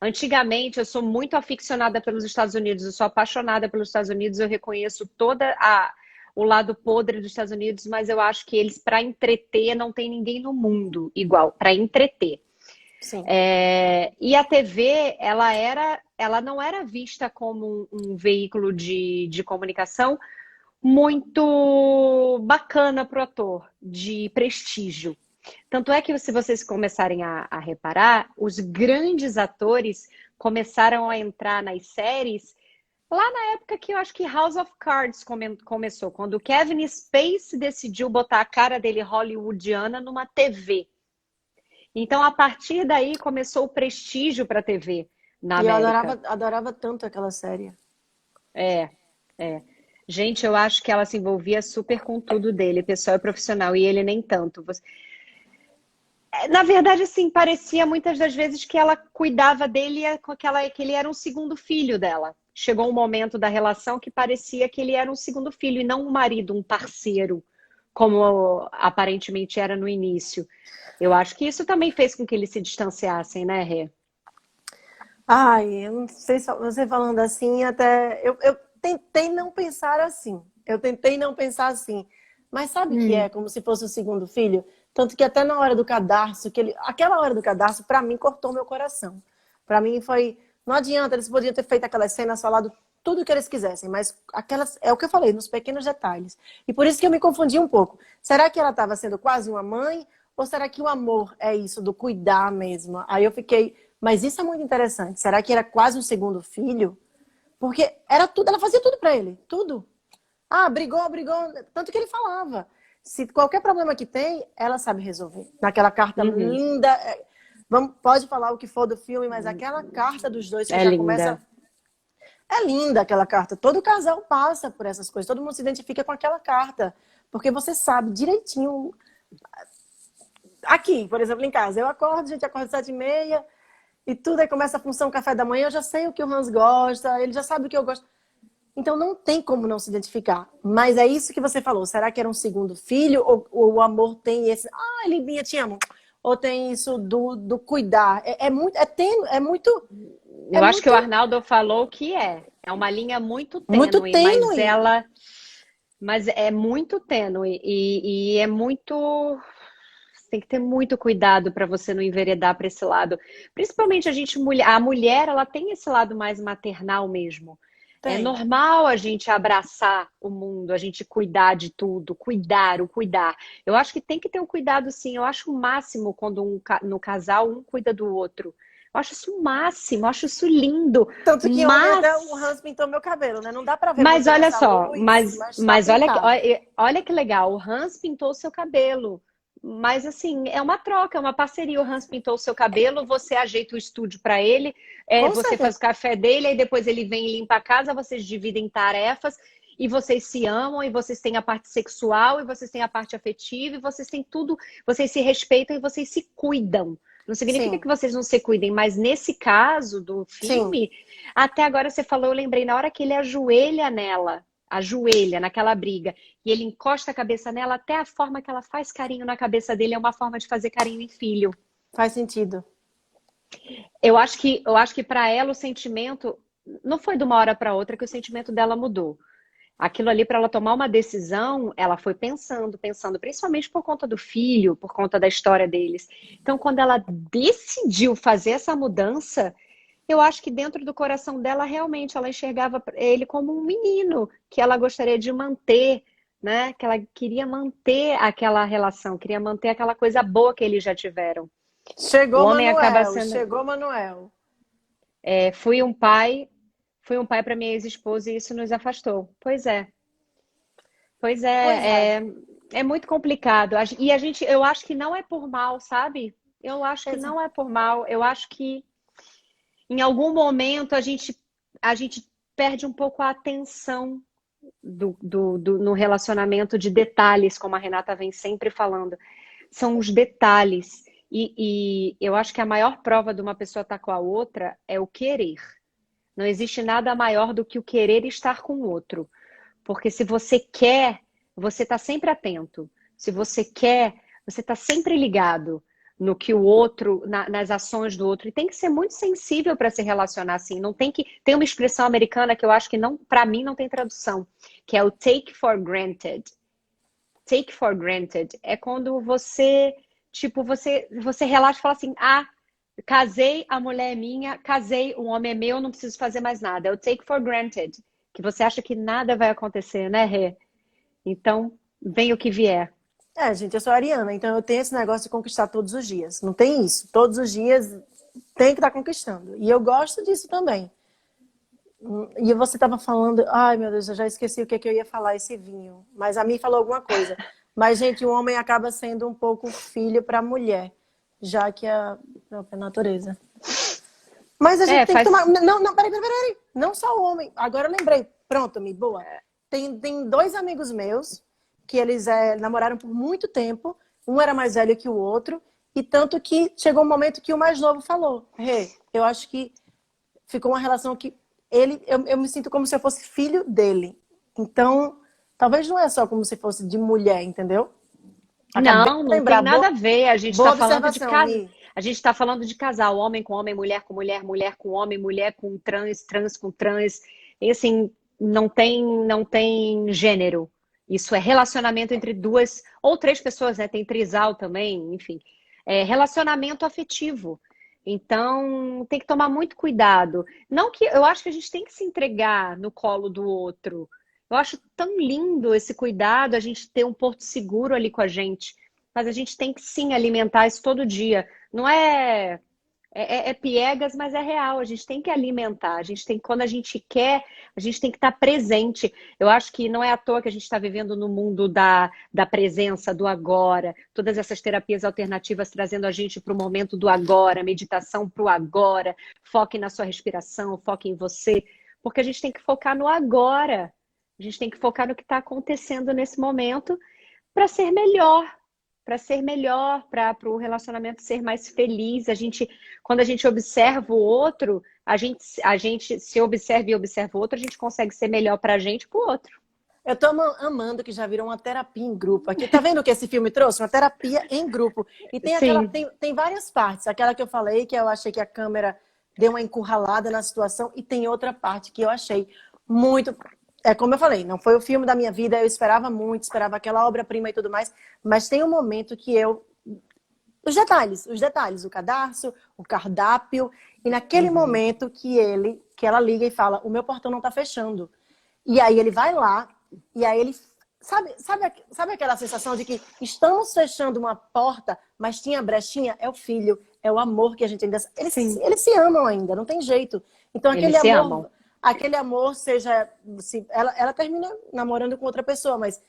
Antigamente, eu sou muito aficionada pelos Estados Unidos, eu sou apaixonada pelos Estados Unidos, eu reconheço o lado podre dos Estados Unidos, mas eu acho que eles, para entreter, não tem ninguém no mundo igual, para entreter. Sim. E a TV, ela não era vista como um veículo de comunicação muito bacana para o ator, de prestígio. Tanto é que, se vocês começarem a reparar, os grandes atores começaram a entrar nas séries lá na época que eu acho que House of Cards começou, quando o Kevin Spacey decidiu botar a cara dele hollywoodiana numa TV. Então, a partir daí, começou o prestígio para a TV na E eu América. adorava tanto aquela série. É. Gente, eu acho que ela se envolvia super com tudo dele, pessoal e profissional, e ele nem tanto. Na verdade, assim, parecia muitas das vezes que ela cuidava dele que ele era um segundo filho dela. Chegou um momento da relação que parecia que ele era um segundo filho e não um marido, um parceiro, como aparentemente era no início. Eu acho que isso também fez com que eles se distanciassem, né, Rê? Ai, eu não sei, você falando assim, até eu tentei não pensar assim. Eu tentei não pensar assim. Mas sabe que é como se fosse o segundo filho? Tanto que até na hora do cadarço, aquela hora do cadarço, pra mim, cortou meu coração. Pra mim foi, não adianta, eles podiam ter feito aquelas cenas, falado tudo que eles quisessem, mas aquelas, é o que eu falei, nos pequenos detalhes. E por isso que eu me confundi um pouco. Será que ela estava sendo quase uma mãe? Ou será que o amor é isso, do cuidar mesmo? Aí eu fiquei, mas isso é muito interessante. Será que era quase um segundo filho? Porque era tudo, ela fazia tudo pra ele, tudo. Ah, brigou. Tanto que ele falava. Se qualquer problema que tem, ela sabe resolver. Naquela carta linda. Pode falar o que for do filme, mas aquela carta dos dois que É já linda. começa. É linda aquela carta. Todo casal passa por essas coisas. Todo mundo se identifica com aquela carta. Porque você sabe direitinho. Aqui, por exemplo, em casa, eu acordo, a gente acorda às 7h30 e tudo, aí começa a função café da manhã, eu já sei o que o Hans gosta, ele já sabe o que eu gosto. Então não tem como não se identificar. Mas é isso que você falou. Será que era um segundo filho? Ou o amor tem esse... Ah, Libinha, te amo. Ou tem isso do cuidar? Eu acho que o Arnaldo falou que é uma linha muito tênue, muito tênue. mas é muito tênue e é muito, tem que ter muito cuidado para você não enveredar para esse lado. Principalmente a mulher, ela tem esse lado mais maternal mesmo. É normal a gente abraçar o mundo, a gente cuidar de tudo, cuidar. Eu acho que tem que ter um cuidado, sim. Eu acho o máximo quando no casal um cuida do outro. Eu acho isso o máximo, eu acho isso lindo. Tanto que ontem até o Hans pintou meu cabelo, né? Não dá pra ver Mas muito olha essa só, luz, mas tá olha que legal, o Hans pintou o seu cabelo. Mas assim, é uma troca, é uma parceria. O Hans pintou o seu cabelo, você ajeita o estúdio para ele, Com você certeza. faz o café dele, aí depois ele vem e limpa a casa, vocês dividem tarefas e vocês se amam, e vocês têm a parte sexual, e vocês têm a parte afetiva, e vocês têm tudo, vocês se respeitam e vocês se cuidam. Não significa que vocês não se cuidem, mas nesse caso do filme, até agora você falou, eu lembrei, na hora que ele ajoelha naquela briga, e ele encosta a cabeça nela, até a forma que ela faz carinho na cabeça dele é uma forma de fazer carinho em filho. Faz sentido. Eu acho que para ela o sentimento não foi de uma hora para outra que o sentimento dela mudou. Aquilo ali, para ela tomar uma decisão, ela foi pensando, principalmente por conta do filho, por conta da história deles. Então, quando ela decidiu fazer essa mudança, eu acho que dentro do coração dela, realmente, ela enxergava ele como um menino que ela gostaria de manter, né? Que ela queria manter aquela relação, queria manter aquela coisa boa que eles já tiveram. Chegou O homem acaba Manuel, sendo... chegou Manuel. Fui um pai para minha ex-esposa e isso nos afastou. Pois é. É muito complicado. Eu acho que não é por mal, sabe? Eu acho que não é por mal. Eu acho que em algum momento a gente perde um pouco a atenção no relacionamento de detalhes, como a Renata vem sempre falando. São os detalhes. E eu acho que a maior prova de uma pessoa estar com a outra é o querer. Não existe nada maior do que o querer estar com o outro. Porque se você quer, você está sempre atento. Se você quer, você está sempre ligado. no que o outro, nas ações do outro. E tem que ser muito sensível para se relacionar assim. Não tem que. Tem uma expressão americana que eu acho que não, para mim, não tem tradução, que é o take for granted. Take for granted é quando você, tipo, você relaxa e fala assim, ah, casei, a mulher é minha, casei, o homem é meu, não preciso fazer mais nada. É o take for granted, que você acha que nada vai acontecer, né, Rê? Então, vem o que vier. Gente, eu sou ariana, então eu tenho esse negócio de conquistar todos os dias. Não tem isso. Todos os dias tem que estar conquistando. E eu gosto disso também. E você estava falando, ai meu Deus, eu já esqueci o que, que eu ia falar, esse vinho. Mas a mim falou alguma coisa. Mas, gente, o homem acaba sendo um pouco filho para a mulher, já que a própria natureza. Mas a gente tem que tomar. Não, peraí. Não só o homem. Agora eu lembrei. Pronto, Mi, boa. Tem dois amigos meus que eles namoraram por muito tempo. Um era mais velho que o outro. E tanto que chegou um momento que o mais novo falou: Rê, eu acho que ficou uma relação que eu me sinto como se eu fosse filho dele. Então, talvez não é só como se fosse de mulher, entendeu? Não tem nada a ver. A gente está falando de casa. A gente está falando de casal, homem com homem, mulher com mulher, mulher com homem, mulher com trans, trans com trans. E assim, não tem gênero. Isso é relacionamento entre duas ou três pessoas, né? Tem trisal também, enfim. É relacionamento afetivo. Então, tem que tomar muito cuidado. Não que eu acho que a gente tem que se entregar no colo do outro. Eu acho tão lindo esse cuidado, a gente ter um porto seguro ali com a gente. Mas a gente tem que sim alimentar isso todo dia. Não é piegas, mas é real. A gente tem que alimentar. A gente tem, quando a gente quer, a gente tem que estar presente. Eu acho que não é à toa que a gente está vivendo no mundo da presença, do agora. Todas essas terapias alternativas trazendo a gente para o momento do agora, meditação para o agora. Foque na sua respiração, foque em você. Porque a gente tem que focar no agora. A gente tem que focar no que está acontecendo nesse momento para ser melhor. Para o relacionamento ser mais feliz. Quando a gente observa o outro, a gente se observa e observa o outro, a gente consegue ser melhor para a gente e para o outro. Eu tô amando que já virou uma terapia em grupo. Aqui, tá vendo o que esse filme trouxe? Uma terapia em grupo. E tem várias partes. Aquela que eu falei, que eu achei que a câmera deu uma encurralada na situação, e tem outra parte que eu achei muito... como eu falei, não foi o filme da minha vida, eu esperava muito, esperava aquela obra-prima e tudo mais, mas tem um momento que os detalhes, o cadarço, o cardápio, e naquele momento que ela liga e fala, o meu portão não tá fechando. E aí ele vai lá, e aí ele... Sabe aquela sensação de que estamos fechando uma porta, mas tinha brechinha? É o filho, é o amor que a gente ainda... Eles se amam ainda, não tem jeito. Então aquele amor... Amam. Aquele amor seja... Ela termina namorando com outra pessoa, mas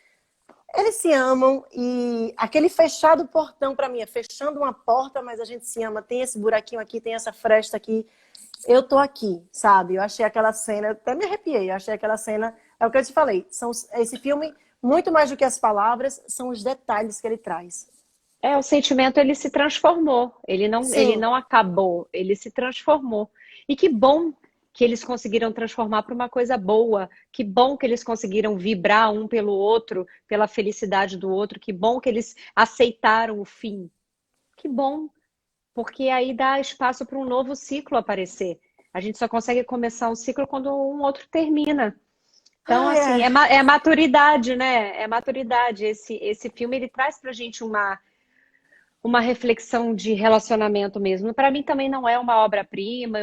eles se amam, e aquele fechado portão para mim é fechando uma porta, mas a gente se ama. Tem esse buraquinho aqui, tem essa fresta aqui. Eu tô aqui, sabe? Eu achei aquela cena... Eu até me arrepiei. Eu achei aquela cena... É o que eu te falei. Esse filme, muito mais do que as palavras, são os detalhes que ele traz. O sentimento, ele se transformou. Ele não acabou. Ele se transformou. E que bom que eles conseguiram transformar para uma coisa boa. Que bom que eles conseguiram vibrar um pelo outro, pela felicidade do outro. Que bom que eles aceitaram o fim. Que bom, porque aí dá espaço para um novo ciclo aparecer. A gente só consegue começar um ciclo quando um outro termina. Então, assim, é maturidade, né? É maturidade. Esse filme, ele traz pra gente uma reflexão de relacionamento mesmo. Para mim também não é uma obra-prima.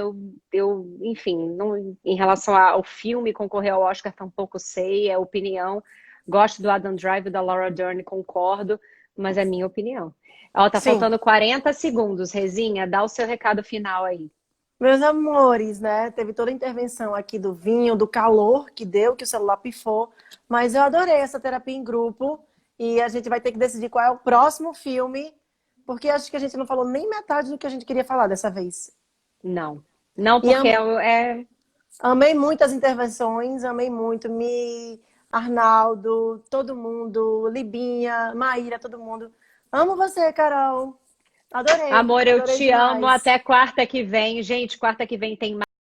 Enfim, em relação ao filme concorrer ao Oscar, tampouco sei, é opinião. Gosto do Adam Driver, da Laura Dern, concordo, mas é minha opinião. Tá faltando 40 segundos, Rezinha, dá o seu recado final aí. Meus amores, né? Teve toda a intervenção aqui do vinho, do calor que deu, que o celular pifou, mas eu adorei essa terapia em grupo, e a gente vai ter que decidir qual é o próximo filme, porque acho que a gente não falou nem metade do que a gente queria falar dessa vez. Não, porque amei muito as intervenções, amei muito. Arnaldo, todo mundo, Libinha, Maíra, todo mundo. Amo você, Carol. Adorei. Amor, eu adorei te demais. amo. Até quarta que vem. Gente, quarta que vem tem mais.